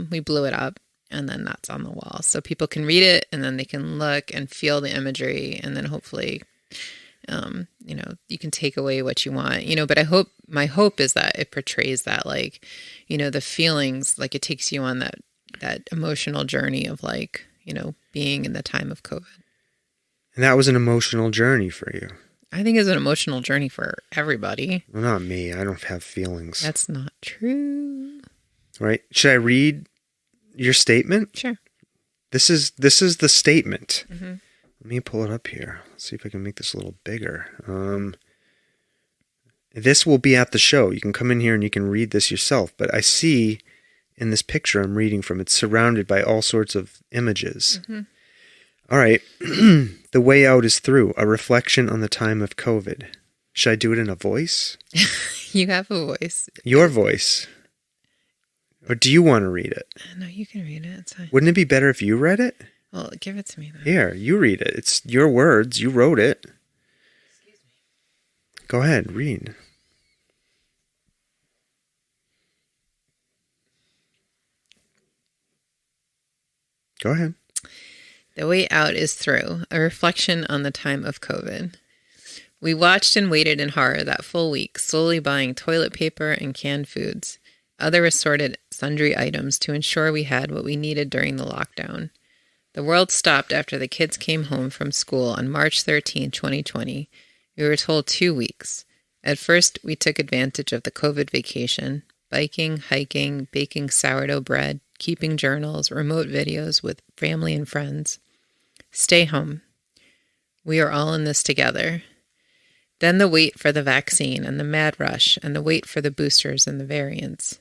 We blew it up, and then that's on the wall. So people can read it, and then they can look and feel the imagery, and then hopefully, you can take away what you want, but my hope is that it portrays that, like, the feelings, like it takes you on that emotional journey of like, being in the time of COVID. And that was an emotional journey for you. I think it's an emotional journey for everybody. Well, not me. I don't have feelings. That's not true. Right. Should I read your statement? Sure. This is the statement. Let me pull it up here. Let's see if I can make this a little bigger. This will be at the show. You can come in here and you can read this yourself. But I see in this picture I'm reading from, it's surrounded by all sorts of images. All right. The way out is through. A reflection on the time of COVID. Should I do it in a voice? You have a voice. Your voice. Or do you want to read it? No, you can read it. It's fine. Wouldn't it be better if you read it? Well, give it to me then. Here, you read it. It's your words. You wrote it. Excuse me. Go ahead, read. Go ahead. The way out is through. A reflection on the time of COVID. We watched and waited in horror that full week, slowly buying toilet paper and canned foods, other assorted sundry items to ensure we had what we needed during the lockdown. The world stopped after the kids came home from school on March 13, 2020. We were told 2 weeks. At first, we took advantage of the COVID vacation, biking, hiking, baking sourdough bread, keeping journals, remote videos with family and friends. Stay home. We are all in this together. Then the wait for the vaccine and the mad rush and the wait for the boosters and the variants.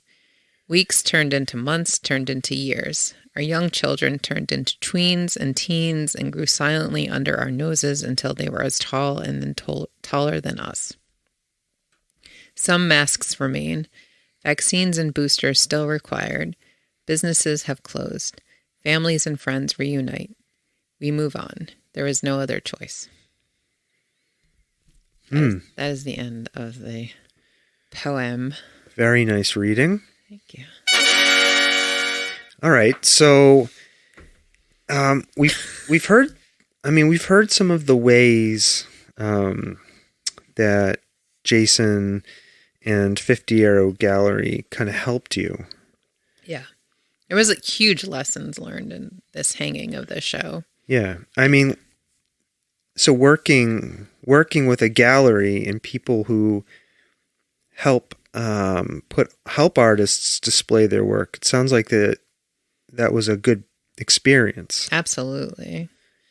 Weeks turned into months, turned into years. Our young children turned into tweens and teens and grew silently under our noses until they were as tall and then taller than us. Some masks remain. Vaccines and boosters still required. Businesses have closed. Families and friends reunite. We move on. There is no other choice. That is the end of the poem. Very nice reading. Thank you. All right, so we've heard some of the ways that Jason and 50 Arrow Gallery kind of helped you. Yeah. There was huge lessons learned in this hanging of this show. Yeah. I mean, so working with a gallery and people who help artists display their work, it sounds like that was a good experience. Absolutely.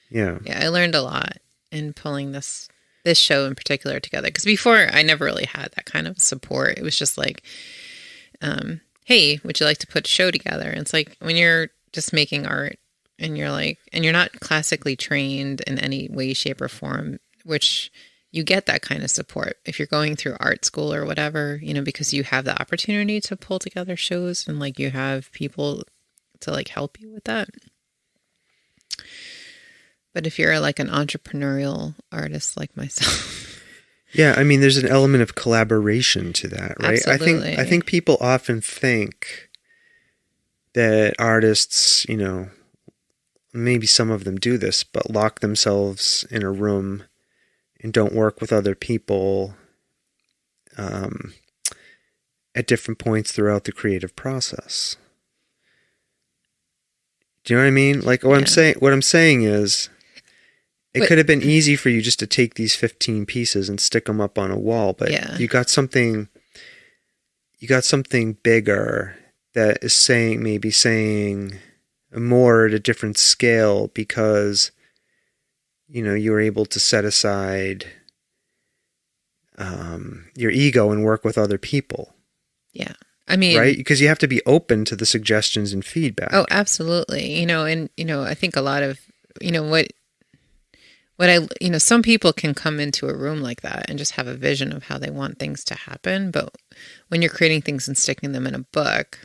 Yeah. Yeah, I learned a lot in pulling this show in particular together. Because before, I never really had that kind of support. It was just like, hey, would you like to put a show together? And it's like when you're just making art and you're not classically trained in any way, shape, or form, which you get that kind of support if you're going through art school or whatever, because you have the opportunity to pull together shows and you have people to help you with that. But if you're an entrepreneurial artist like myself. Yeah, I mean, there's an element of collaboration to that, right? Absolutely. I think people often think that artists, maybe some of them do this, but lock themselves in a room and don't work with other people at different points throughout the creative process. Do you know what I mean? What I'm saying is, it could have been easy for you just to take these 15 pieces and stick them up on a wall, but you got something bigger that is saying more at a different scale because, you were able to set aside your ego and work with other people. Yeah. I mean, right? Because you have to be open to the suggestions and feedback. Oh, absolutely. I think a lot of, some people can come into a room like that and just have a vision of how they want things to happen. But when you're creating things and sticking them in a book,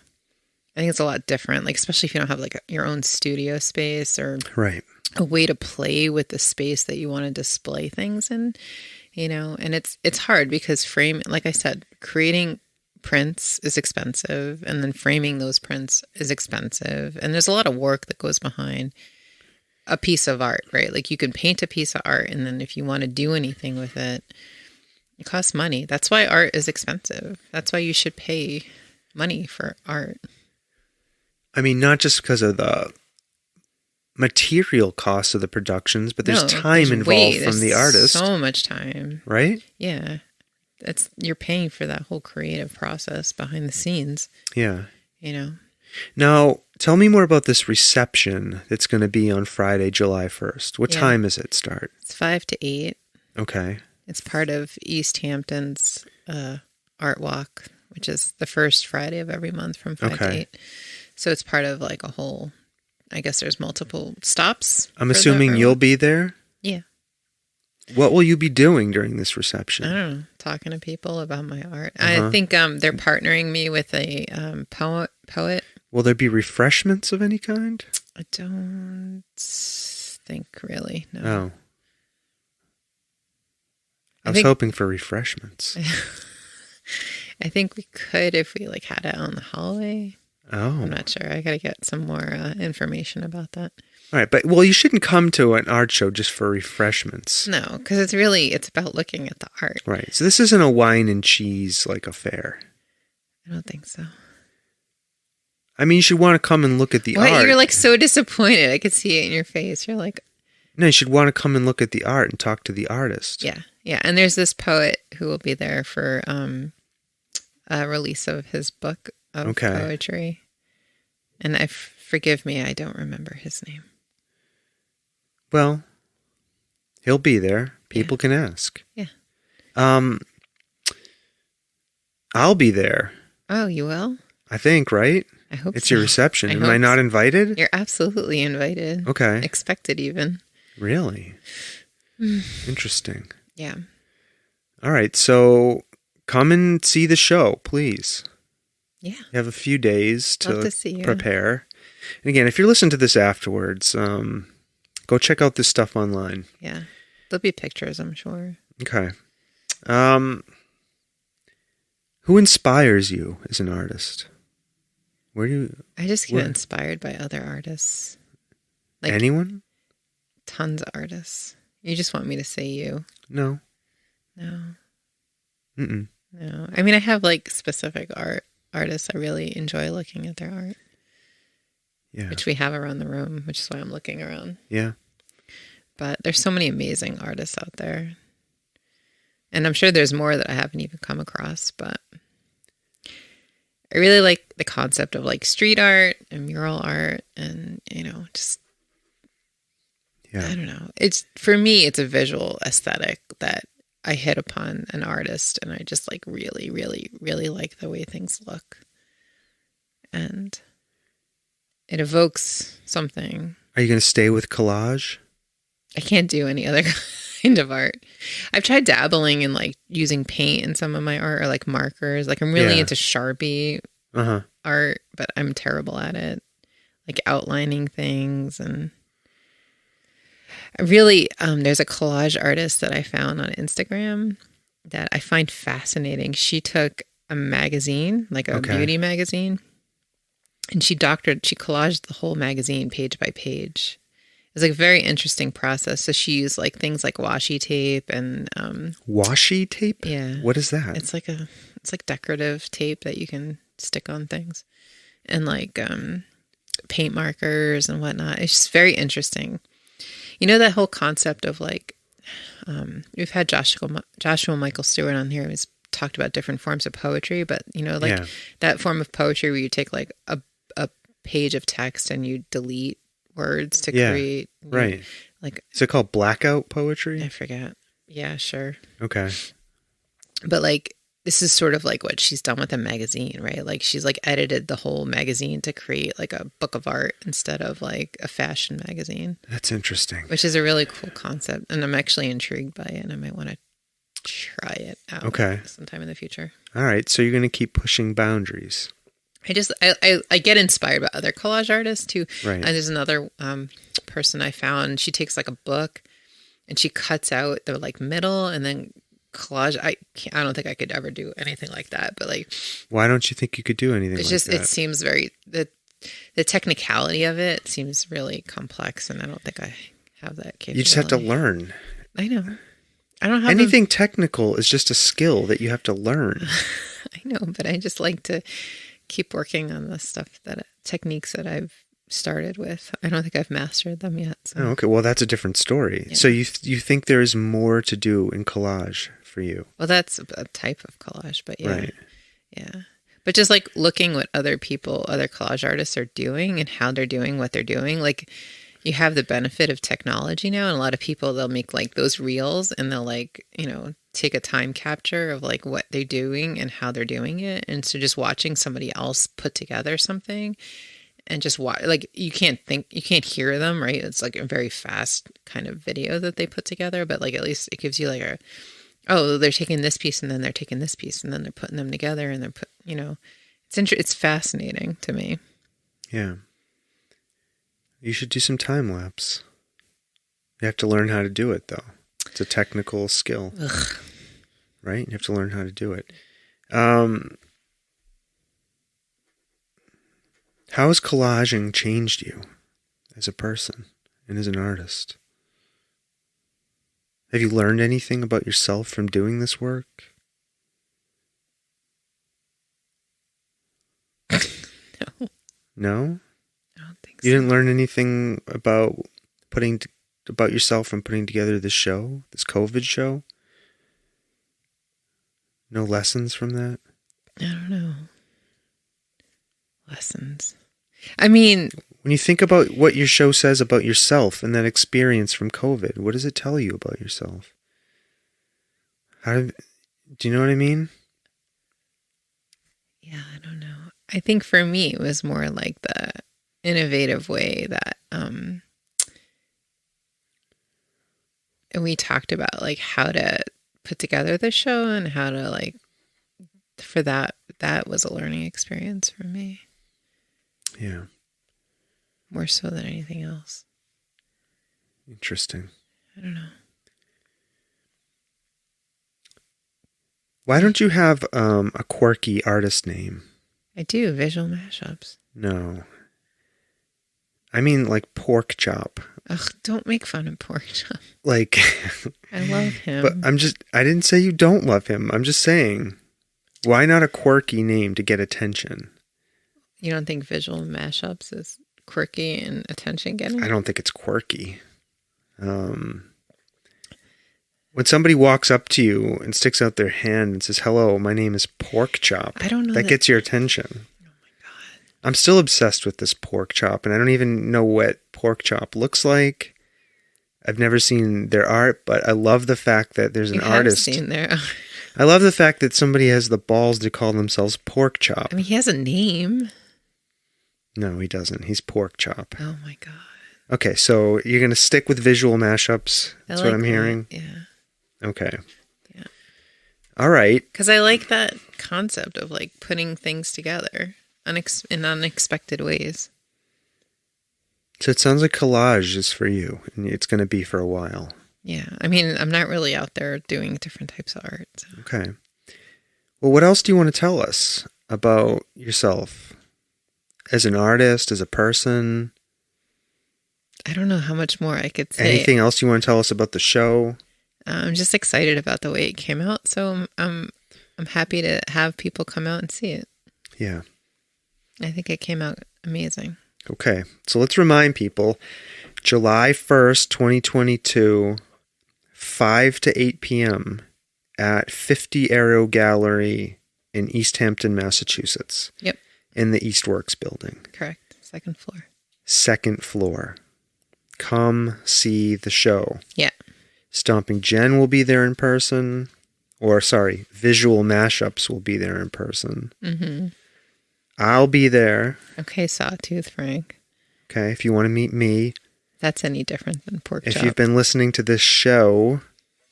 I think it's a lot different. Especially if you don't have your own studio space or a way to play with the space that you want to display things in, and it's hard because like I said, creating prints is expensive, and then framing those prints is expensive, and there's a lot of work that goes behind a piece of art, right? You can paint a piece of art, and then if you want to do anything with it, it costs money. That's why art is expensive. That's why you should pay money for art. I mean, not just because of the material costs of the productions, but there's time involved from the artist. So much time, right? Yeah. You're paying for that whole creative process behind the scenes. Yeah. Now, tell me more about this reception that's going to be on Friday, July 1st. What time is it start? It's 5 to 8. Okay. It's part of Easthampton's Art Walk, which is the first Friday of every month from 5 to 8. So it's part of a whole, I guess there's multiple stops. I'm assuming you'll be there? Yeah. What will you be doing during this reception? I don't know. Talking to people about my art. I think they're partnering me with a poet. Will there be refreshments of any kind? I don't think really, no. Oh. I was hoping for refreshments. I think we could if we had it on the hallway. Oh. I'm not sure. I got to get some more information about that. All right, but you shouldn't come to an art show just for refreshments. No, because it's about looking at the art. Right. So this isn't a wine and cheese affair. I don't think so. I mean, you should want to come and look at the art. You're so disappointed. I could see it in your face. You're like, no, you should want to come and look at the art and talk to the artist. Yeah, yeah. And there's this poet who will be there for a release of his book of poetry. And forgive me, I don't remember his name. Well, he'll be there. People can ask. Yeah. I'll be there. Oh, you will? I think, right? I hope it's your reception. Am I not invited? You're absolutely invited. Okay. Expected even. Really? Interesting. Yeah. All right. So come and see the show, please. Yeah. You have a few days to see you. Prepare. And again, if you're listening to this afterwards, go check out this stuff online. Yeah. There'll be pictures, I'm sure. Okay. Who inspires you as an artist? Where do you... I just get inspired by other artists. Like anyone? Tons of artists. You just want me to say you? No. No. Mm-mm. No. I mean, I have like specific artists I really enjoy looking at their art. Yeah. Which we have around the room, which is why I'm looking around. Yeah. But there's so many amazing artists out there. And I'm sure there's more that I haven't even come across, but I really like the concept of like street art and mural art and, just, I don't know. It's, for me, it's a visual aesthetic that I hit upon an artist and I just like really, really, really like the way things look. And it evokes something. Are you going to stay with collage? I can't do any other kind of art. I've tried dabbling in like using paint in some of my art or like markers. Like I'm really into Sharpie art, but I'm terrible at it. Like outlining things. And I really, there's a collage artist that I found on Instagram that I find fascinating. She took a magazine, like a beauty magazine, and she collaged the whole magazine page by page. It's like a very interesting process. So she used like things like washi tape and washi tape? Yeah. What is that? It's like decorative tape that you can stick on things. And like paint markers and whatnot. It's just very interesting. You know that whole concept of like we've had Joshua Michael Stewart on here who's talked about different forms of poetry, but that form of poetry where you take like a page of text and you delete words to create. Right. Like, is it called blackout poetry? I forget. Yeah, sure. Okay. But like, this is sort of like what she's done with a magazine, right? Like she's like edited the whole magazine to create like a book of art instead of like a fashion magazine. That's interesting. Which is a really cool concept. And I'm actually intrigued by it and I might want to try it out sometime in the future. All right. So you're going to keep pushing boundaries. I get inspired by other collage artists too. Right. And there's another person I found. She takes like a book and she cuts out the like middle and then collage. I don't think I could ever do anything like that. But like, why don't you think you could do anything like that? It seems very the technicality of it seems really complex, and I don't think I have that capability. You just have to learn. I know. I don't have anything technical is just a skill that you have to learn. I know, but I just like to keep working on the stuff techniques that I've started with. I don't think I've mastered them yet. So. Oh, okay. Well, that's a different story. Yeah. So you think there is more to do in collage for you? Well, that's a type of collage, but yeah. Right. Yeah. But just like looking what other collage artists are doing and how they're doing what they're doing. Like you have the benefit of technology now, and a lot of people, they'll make like those reels and they'll like, take a time capture of like what they're doing and how they're doing it. And so just watching somebody else put together something and just watch, like you can't hear them, right? It's like a very fast kind of video that they put together, but like at least it gives you like they're taking this piece and then they're taking this piece and then they're putting them together and they're it's fascinating to me. Yeah. You should do some time lapse. You have to learn how to do it though. It's a technical skill. Ugh. Right? You have to learn how to do it. How has collaging changed you as a person and as an artist? Have you learned anything about yourself from doing this work? No. No? I don't think so. You didn't learn anything about yourself from putting together this show, this COVID show? No lessons from that? I don't know. Lessons. I mean, when you think about what your show says about yourself and that experience from COVID, what does it tell you about yourself? Do you know what I mean? Yeah, I don't know. I think for me, it was more like the innovative way that we talked about, like how to put together the show and how to like, for that was a learning experience for me. Yeah. More so than anything else. Interesting. I don't know. Why don't you have a quirky artist name? I do, Visual Mashups. No. I mean, like Pork Chop. Ugh, don't make fun of Pork Chop. Like... I love him. But I didn't say you don't love him. I'm just saying, why not a quirky name to get attention? You don't think Visual Mashups is quirky and attention-getting? I don't think it's quirky. When somebody walks up to you and sticks out their hand and says, "Hello, my name is Pork Chop," I don't know that gets your attention. Oh my God. I'm still obsessed with this Pork Chop, and I don't even know what Pork Chop looks like. I've never seen their art, but I love the fact that there's an artist. Seen their... I love the fact that somebody has the balls to call themselves Pork Chop. I mean, he has a name. No, he doesn't. He's Pork Chop. Oh my God. Okay, so you're going to stick with Visual Mashups? That's what I'm hearing? Yeah. Okay. Yeah. All right. Because I like that concept of like putting things together in unexpected ways. So it sounds like collage is for you, and it's going to be for a while. Yeah. I mean, I'm not really out there doing different types of art. So. Okay. Well, what else do you want to tell us about yourself? As an artist, as a person? I don't know how much more I could say. Anything else you want to tell us about the show? I'm just excited about the way it came out, so I'm happy to have people come out and see it. Yeah. I think it came out amazing. Okay. So let's remind people, July 1st, 2022, 5 to 8 p.m. at 50 Aero Gallery in Easthampton, Massachusetts. Yep. In the Eastworks building. Correct. Second floor. Second floor. Come see the show. Yeah. Stomping Jen will be there in person. Or, sorry, Visual Mashups will be there in person. Mm-hmm. I'll be there. Okay, Sawtooth Frank. Okay, if you want to meet me. That's any different than Pork Chop. If you've been listening to this show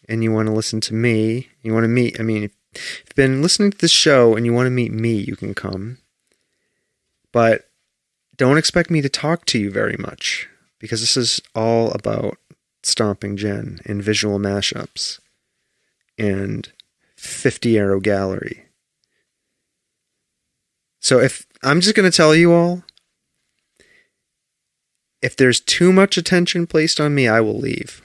and you want to listen to me, you want to meet, I mean, if you've been listening to this show and you want to meet me, you can come. But don't expect me to talk to you very much, because this is all about Stomping Jen and Visual Mashups and 50 Aero Gallery. So if I'm just going to tell you all, if there's too much attention placed on me, I will leave.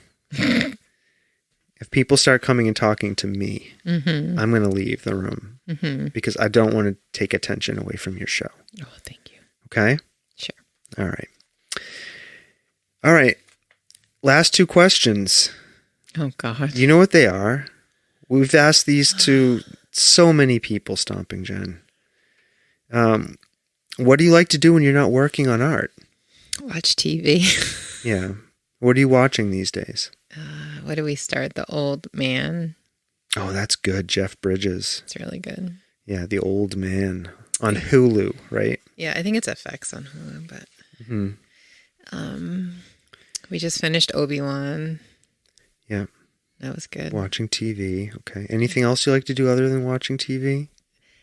If people start coming and talking to me, mm-hmm. I'm going to leave the room mm-hmm. because I don't want to take attention away from your show. Oh, thank you. Okay? Sure. All right. All right. Last two questions. Oh, God. You know what they are? We've asked these to so many people, Stomping Jen. What do you like to do when you're not working on art? Watch TV. Yeah. What are you watching these days? What do we start? The Old Man. Oh, that's good. Jeff Bridges. It's really good. Yeah, The Old Man. On Hulu, right? Yeah, I think it's FX on Hulu, but... Mm-hmm. We just finished Obi-Wan. Yeah. That was good. Watching TV. Okay. Anything else you like to do other than watching TV?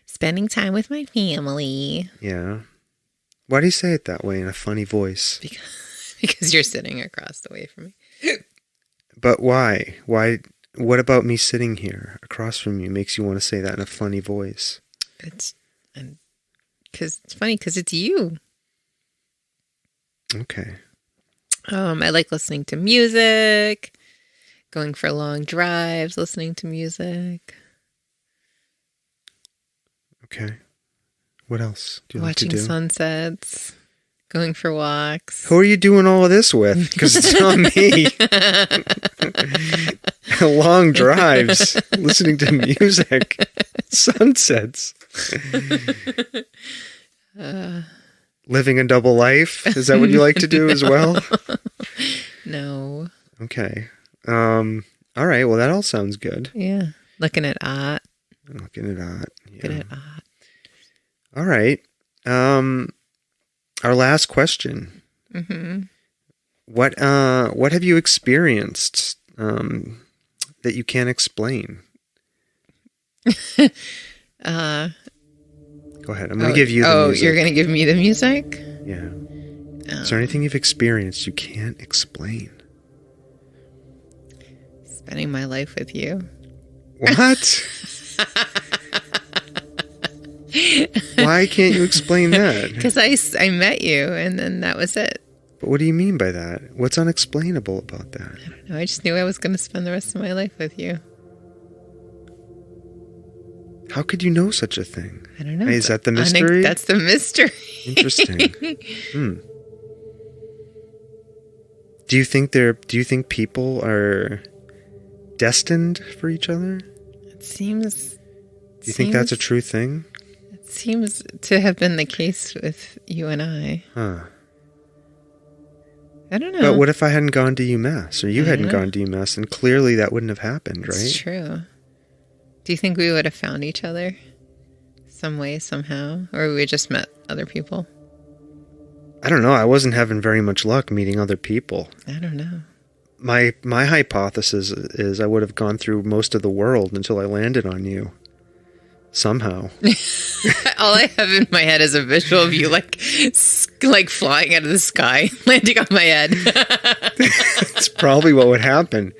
Spending time with my family. Yeah. Why do you say it that way in a funny voice? Because you're sitting across the way from me. But why? Why? What about me sitting here across from you makes you want to say that in a funny voice? It's funny because it's you. Okay. I like listening to music, going for long drives, listening to music. Okay. What else do you Watching like to do? sunsets, going for walks. Who are you doing all of this with? Because it's not me. Long drives, listening to music, sunsets. Living a double life? Is that what you like to do as well? No. Okay. All right. Well, that all sounds good. Yeah. Looking at art. Looking at art. Yeah. Looking at art. All right. Our last question. Mm-hmm. What have you experienced that you can't explain? Go ahead. I'm going to give you the music. You're going to give me the music? Yeah. Is there anything you've experienced you can't explain? Spending my life with you. What? Why can't you explain that? Because I met you, and then that was it. But what do you mean by that? What's unexplainable about that? I don't know. I just knew I was going to spend the rest of my life with you. How could you know such a thing? I don't know. Is that the mystery? That's the mystery. Interesting. Do you think people are destined for each other? It seems. Do you think that's a true thing? It seems to have been the case with you and I. Huh. I don't know. But what if I hadn't gone to UMass, or you hadn't gone to UMass, and clearly that wouldn't have happened, right? It's true. Do you think we would have found each other some way, somehow? Or we just met other people? I don't know. I wasn't having very much luck meeting other people. I don't know. My hypothesis is I would have gone through most of the world until I landed on you. Somehow. All I have in my head is a visual of you like flying out of the sky, landing on my head. It's probably what would happen.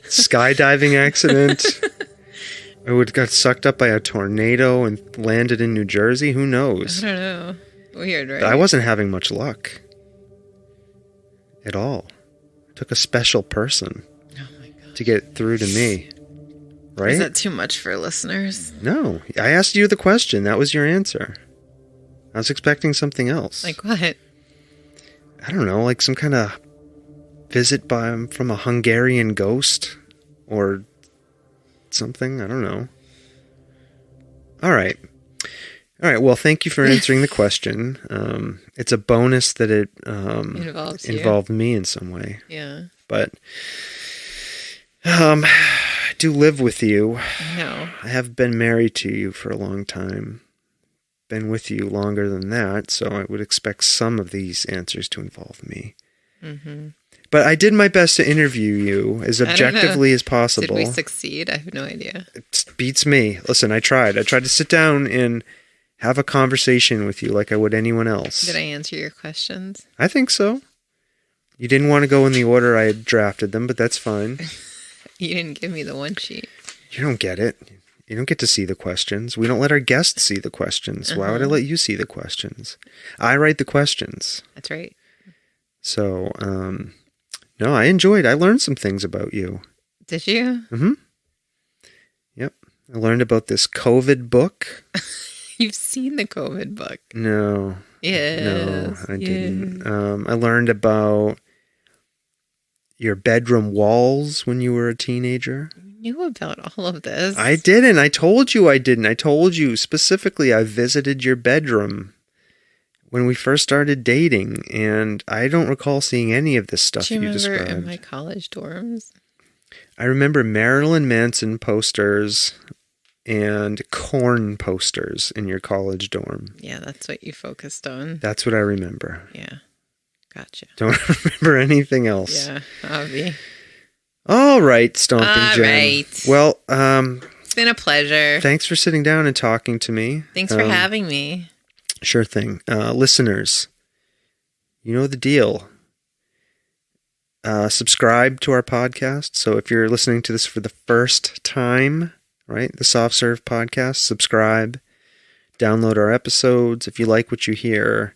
Skydiving accident. I would have got sucked up by a tornado and landed in New Jersey. Who knows? I don't know. Weird, right? I wasn't having much luck. At all. It took a special person to get through to me. Right? Is that too much for listeners? No. I asked you the question. That was your answer. I was expecting something else. Like what? I don't know. Like some kind of visit from a Hungarian ghost or something. I don't know. All right. Well, thank you for answering the question. It's a bonus that it involved me in some way. Yeah. But I do live with you. No. I have been married to you for a long time. Been with you longer than that, so I would expect some of these answers to involve me. Mm-hmm. But I did my best to interview you as objectively as possible. Did we succeed? I have no idea. It beats me. Listen, I tried. I tried to sit down and have a conversation with you like I would anyone else. Did I answer your questions? I think so. You didn't want to go in the order I had drafted them, but that's fine. You didn't give me the one sheet. You don't get it. You don't get to see the questions. We don't let our guests see the questions. Why would I let you see the questions? I write the questions. That's right. So, no, I learned some things about you. Did you? Mm-hmm. Yep. I learned about this COVID book. You've seen the COVID book. No. Yes. No, I didn't. I learned about your bedroom walls when you were a teenager. You knew about all of this. I didn't. I told you I didn't. I told you specifically I visited your bedroom when we first started dating, and I don't recall seeing any of this stuff you described. Do you remember in my college dorms? I remember Marilyn Manson posters and Korn posters in your college dorm. Yeah, that's what you focused on. That's what I remember. Yeah. Gotcha. Don't remember anything else. Yeah, obvi. All right, Stomping Jen. Right. Well, it's been a pleasure. Thanks for sitting down and talking to me. Thanks for having me. Sure thing. Listeners, you know the deal. Subscribe to our podcast. So if you're listening to this for the first time, right, the Soft Serve podcast, subscribe, download our episodes. If you like what you hear,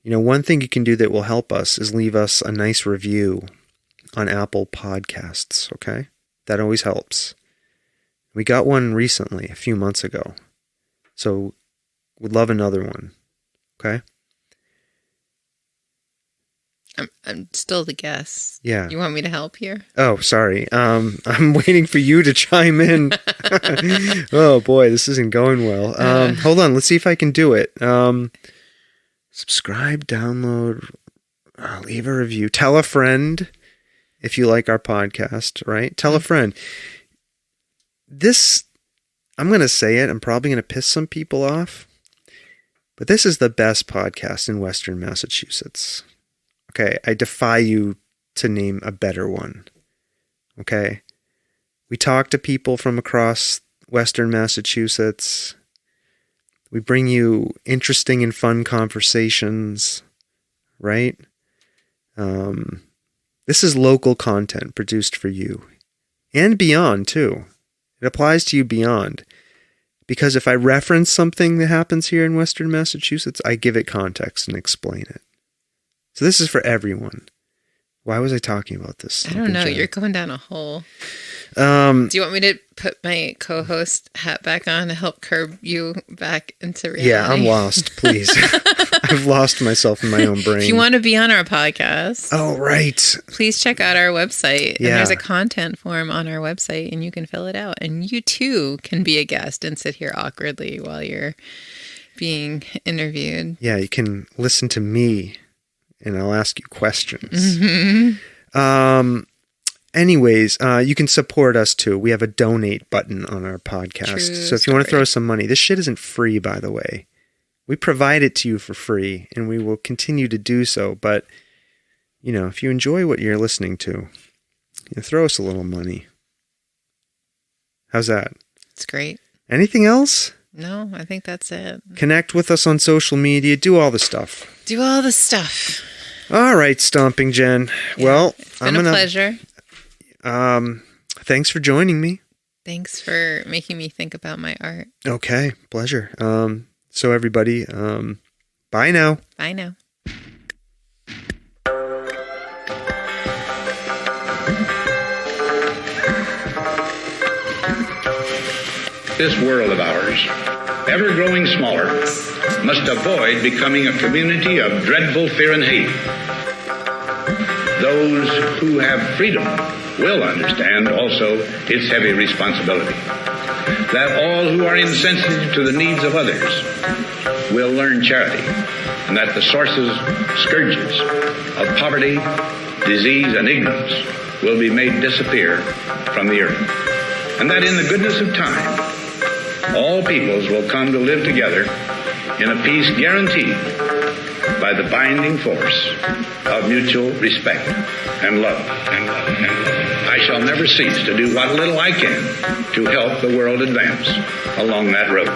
one thing you can do that will help us is leave us a nice review on Apple Podcasts, okay? That always helps. We got one recently, a few months ago. So would love another one, okay? I'm still the guest. Yeah. You want me to help here? Oh, sorry. I'm waiting for you to chime in. Oh, boy, this isn't going well. Hold on. Let's see if I can do it. Subscribe, download, leave a review. Tell a friend if you like our podcast, right? Tell a friend. This, I'm going to say it. I'm probably going to piss some people off. But this is the best podcast in Western Massachusetts. Okay, I defy you to name a better one. Okay? We talk to people from across Western Massachusetts. We bring you interesting and fun conversations, right? This is local content produced for you. And beyond, too. It applies to you beyond. Because if I reference something that happens here in Western Massachusetts, I give it context and explain it. So this is for everyone. Why was I talking about this? I don't know. You're going down a hole. Do you want me to put my co-host hat back on to help curb you back into reality? Yeah, I'm lost. Please. I've lost myself in my own brain. If you want to be on our podcast. Oh, right. Please check out our website. Yeah. And there's a content form on our website, and you can fill it out. And you, too, can be a guest and sit here awkwardly while you're being interviewed. Yeah, you can listen to me, and I'll ask you questions. Mm-hmm. Anyways, you can support us too. We have a donate button on our podcast. So if you want to throw some money, this shit isn't free, by the way. We provide it to you for free, and we will continue to do so. But, you know, if you enjoy what you're listening to, throw us a little money. How's that? It's great. Anything else? No, I think that's it. Connect with us on social media. Do all the stuff. Do all the stuff. All right, Stomping Jen. Yeah, well, it's been a pleasure. Thanks for joining me. Thanks for making me think about my art. Okay, pleasure. So everybody, bye now. Bye now. This world of ours, ever growing smaller, must avoid becoming a community of dreadful fear and hate. Those who have freedom will understand also its heavy responsibility. That all who are insensitive to the needs of others will learn charity, and that the sources, scourges of poverty, disease, and ignorance will be made disappear from the earth. And that in the goodness of time, all peoples will come to live together in a peace guaranteed by the binding force of mutual respect and love. I shall never cease to do what little I can to help the world advance along that road.